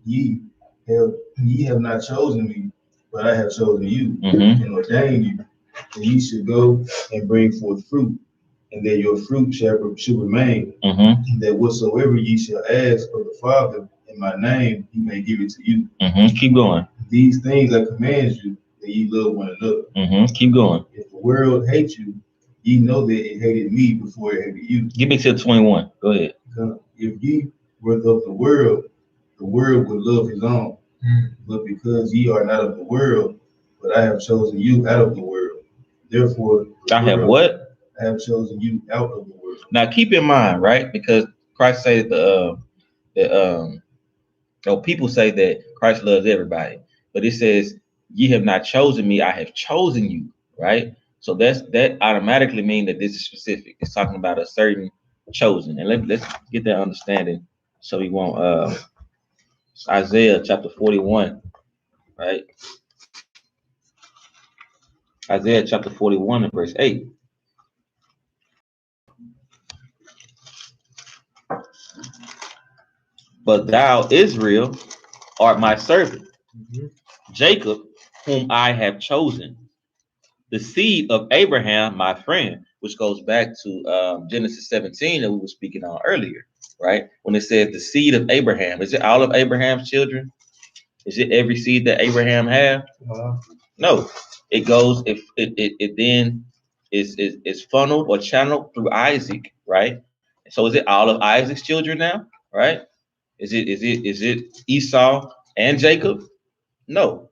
Ye have not chosen me, but I have chosen you, and ordained you, that ye should go and bring forth fruit, and that your fruit shall remain, and that whatsoever ye shall ask of the Father in my name, he may give it to you. Keep going. These things I command you, that ye love one another. Keep going. If the world hates you, ye know that it hated me before it hated you. Give me till 21. Go ahead. If ye were of the world would love his own. But because ye are not of the world, but I have chosen you out of the world. Therefore, I have what? I have chosen you out of the world. Now keep in mind, right? Because Christ said people say that Christ loves everybody, but it says, ye have not chosen me, I have chosen you, right? So that automatically means that this is specific. It's talking about a certain chosen. And let's get that understanding so we won't Isaiah chapter 41, right? Isaiah chapter 41 and verse 8. But thou, Israel, art my servant, Jacob, whom I have chosen, the seed of Abraham, my friend, which goes back to Genesis 17 that we were speaking on earlier, right? When it says the seed of Abraham, is it all of Abraham's children? Is it every seed that Abraham had? No, it goes, if it then is funneled or channeled through Isaac, right? So is it all of Isaac's children now, right? Is it Esau and Jacob? No,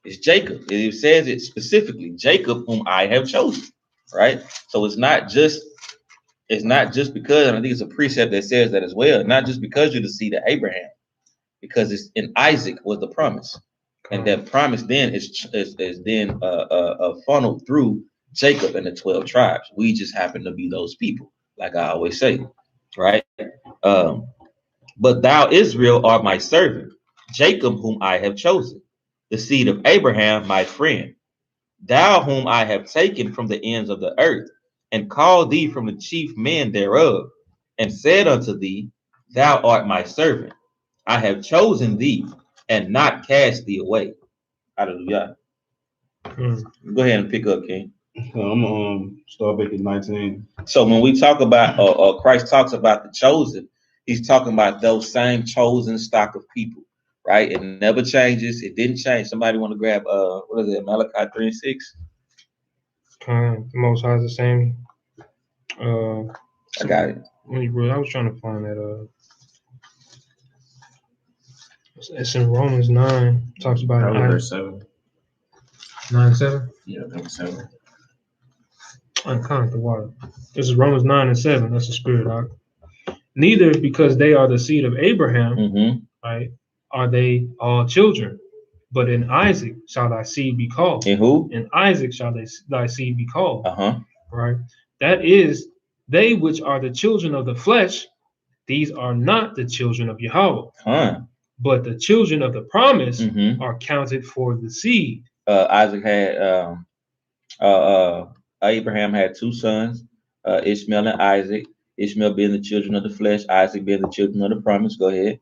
it's Jacob. It says it specifically, Jacob, whom I have chosen, right? So it's not just because, and I think it's a precept that says that as well, not just because you're the seed of Abraham, because it's in Isaac was the promise, and that promise then is then funneled through Jacob and the 12 tribes. We just happen to be those people, like I always say, right? But thou, Israel, art my servant, Jacob, whom I have chosen, the seed of Abraham, my friend, thou whom I have taken from the ends of the earth, and called thee from the chief men thereof, and said unto thee, thou art my servant. I have chosen thee, and not cast thee away. Hallelujah. Go ahead and pick up, King. I'm start back at 19. So when we talk about, Christ talks about the chosen, he's talking about those same chosen stock of people, right? It never changes. It didn't change. Somebody want to grab, what is it, Malachi 3:6? The Most High is the same. I got it. I was trying to find that. It's in Romans 9. Talks about verse 7. 9:7. Yeah, I think 7. I can't the water. This is Romans 9:7. That's the spirit, dog. Neither because they are the seed of Abraham, right, are they all children, but in Isaac shall thy seed be called. In who? In Isaac shall thy seed be called. Right. That is, they which are the children of the flesh, these are not the children of Yahweh. But the children of the promise are counted for the seed. Isaac had Abraham had two sons, Ishmael and Isaac. Ishmael being the children of the flesh, Isaac being the children of the promise. Go ahead.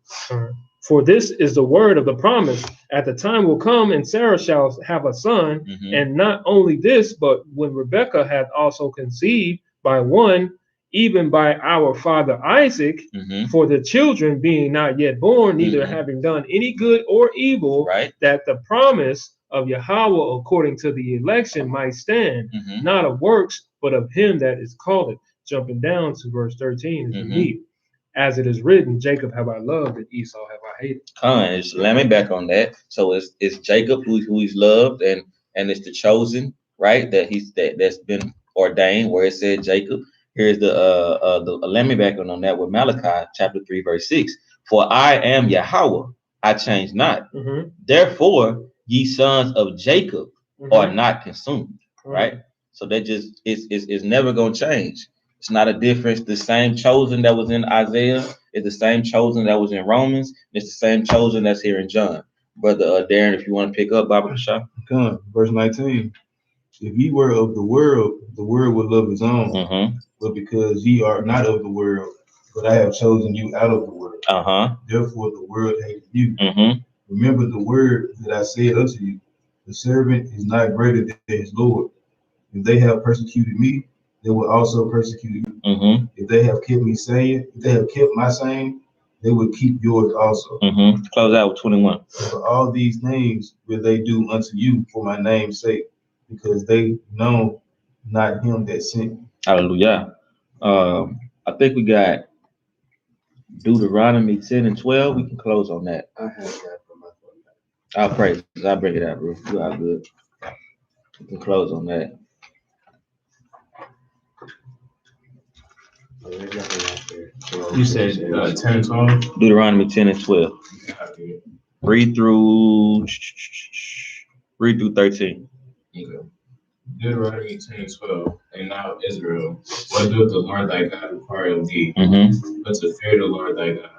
For this is the word of the promise. At the time will come, and Sarah shall have a son. And not only this, but when Rebekah hath also conceived by one, even by our father Isaac, for the children being not yet born, neither having done any good or evil, that the promise of Yahweh according to the election might stand, not of works, but of him that is called it. Jumping down to verse 13 is the meat. As it is written, Jacob have I loved, and Esau have I hated. Let me back on that. So it's Jacob who he's loved, and it's the chosen, right? That's been ordained. Where it said Jacob. Here's the let me back on that with Malachi chapter 3 verse 6. For I am Yahweh, I change not. Therefore, ye sons of Jacob are not consumed, right? So that just is never gonna change. It's not a difference. The same chosen that was in Isaiah is the same chosen that was in Romans. It's the same chosen that's here in John. Brother Darren, if you want to pick up, Baba Kashah. Come on, verse 19. If ye were of the world would love his own. But because ye are not of the world, but I have chosen you out of the world. Therefore the world hated you. Remember the word that I said unto you, the servant is not greater than his Lord. If they have persecuted me, they will also persecute you. If they have kept my saying, they will keep yours also. Close out with 21. For all these things will they do unto you for my name's sake, because they know not him that sent me. Hallelujah. I think we got Deuteronomy 10 and 12. We can close on that. I have that for my phone. I'll pray. I'll bring it out, bro. You are good. We can close on that. You said 10 and 12? Deuteronomy 10 and 12. Read through 13. Okay. Deuteronomy 10 and 12. And now, Israel, what doeth the Lord thy God require of thee? But to fear the Lord thy God,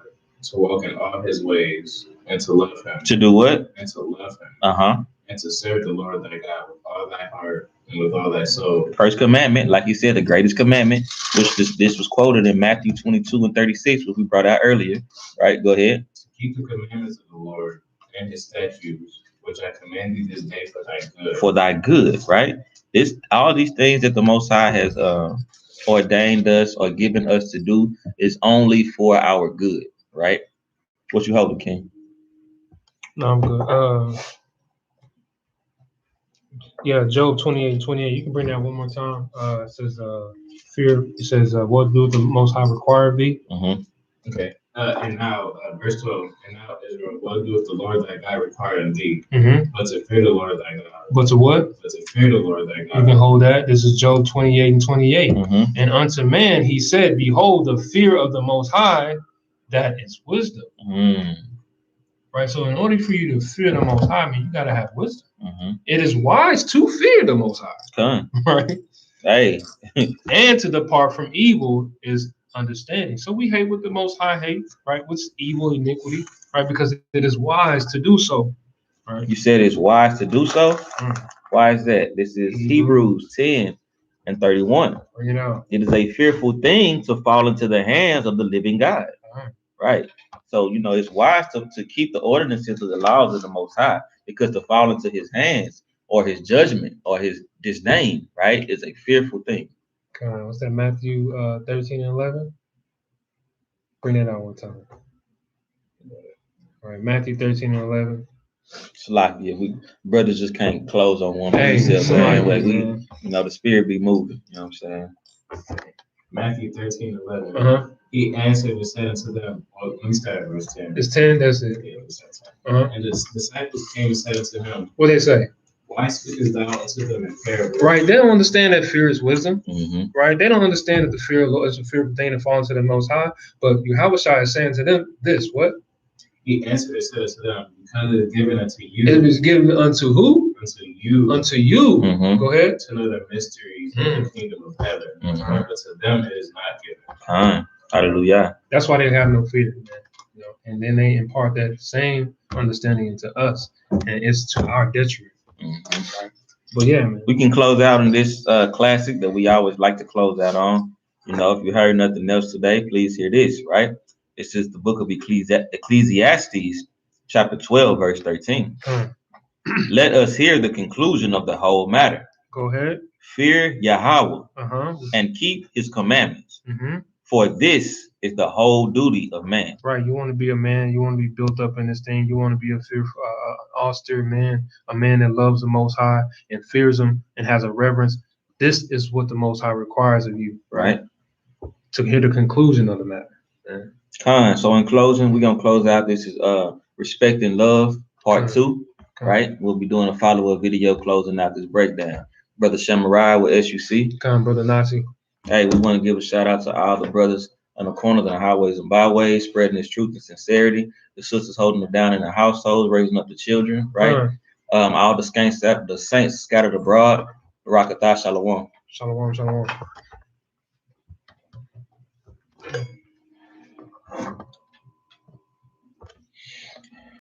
to walk in all his ways, and to love him. To do what? And to love him. And to serve the Lord thy God with all thy heart and with all thy soul. First commandment, like you said, the greatest commandment, which this was quoted in Matthew 22 and 36, which we brought out earlier. Right, go ahead. To keep the commandments of the Lord and his statutes, which I command thee this day for thy good. For thy good, right? All these things that the Most High has ordained us or given us to do is only for our good, right? What you holding, King? No, I'm good. Yeah, Job 28:28. You can bring that one more time. It says, fear. It says, what do the Most High require of thee? Okay. And now, verse 12. And now, Israel, what doeth the Lord thy God require of thee? But to fear the Lord thy God. But to what? But to fear the Lord thy God. You can hold that. This is Job 28:28. And unto man he said, behold, the fear of the Most High, that is wisdom. Right. So in order for you to fear the Most High, I mean, you got to have wisdom. It is wise to fear the Most High. Right. Hey. And to depart from evil is understanding. So we hate what the Most High hates, right? What's evil, iniquity, right? Because it is wise to do so. Right. You said it's wise to do so. Why is that? This is Hebrews 10 and 31. You know, it is a fearful thing to fall into the hands of the living God. Right. So, you know, it's wise to keep the ordinances of the laws of the Most High, because to fall into his hands or his judgment or his disdain, right, is a fearful thing. What's that, Matthew 13 and 11? Bring that out one time. All right, Matthew 13 and 11. Salakia, we brothers just can't close on one Hey, precept, man. man. You know, the spirit be moving. You know what I'm saying? Matthew 13, 11. He answered and said unto them, well, let me start at verse 10. It's 10, that's it. Yeah, it's 10. And the disciples came and said unto him, what they say? Why speakest thou unto them in parables? Right, they don't understand that fear is wisdom. Right, they don't understand that the fear of the Lord is a fearful thing to fall into the Most High. But Yahushua is saying to them this, what? He answered and said unto them, because it is given unto you. It is given unto who? Unto you. Unto you. Go ahead. To know the mysteries of the kingdom of heaven. But to them it is not given. Hallelujah. That's why they have no fear, man. You know? And then they impart that same understanding into us, and it's to our detriment. But yeah, man. We can close out on this classic that we always like to close out on. You know, if you heard nothing else today, please hear this, right? This is the book of Ecclesiastes, chapter 12, verse 13. Let us hear the conclusion of the whole matter. Go ahead. Fear Yahweh and keep his commandments. For this is the whole duty of man. Right. You want to be a man. You want to be built up in this thing. You want to be a fearful, austere man, a man that loves the Most High and fears him and has a reverence. This is what the Most High requires of you, right? To hear the conclusion of the matter. So in closing, we're going to close out. This is Respect and Love, part 2, right? We'll be doing a follow-up video closing out this breakdown. Brother Shamarai with SUC. Brother Nazi. Hey, we want to give a shout out to all the brothers on the corners and highways and byways, spreading this truth and sincerity. The sisters holding it down in the households, raising up the children, right? All the saints scattered abroad. Barakatah, shalom. Shalom, shalom.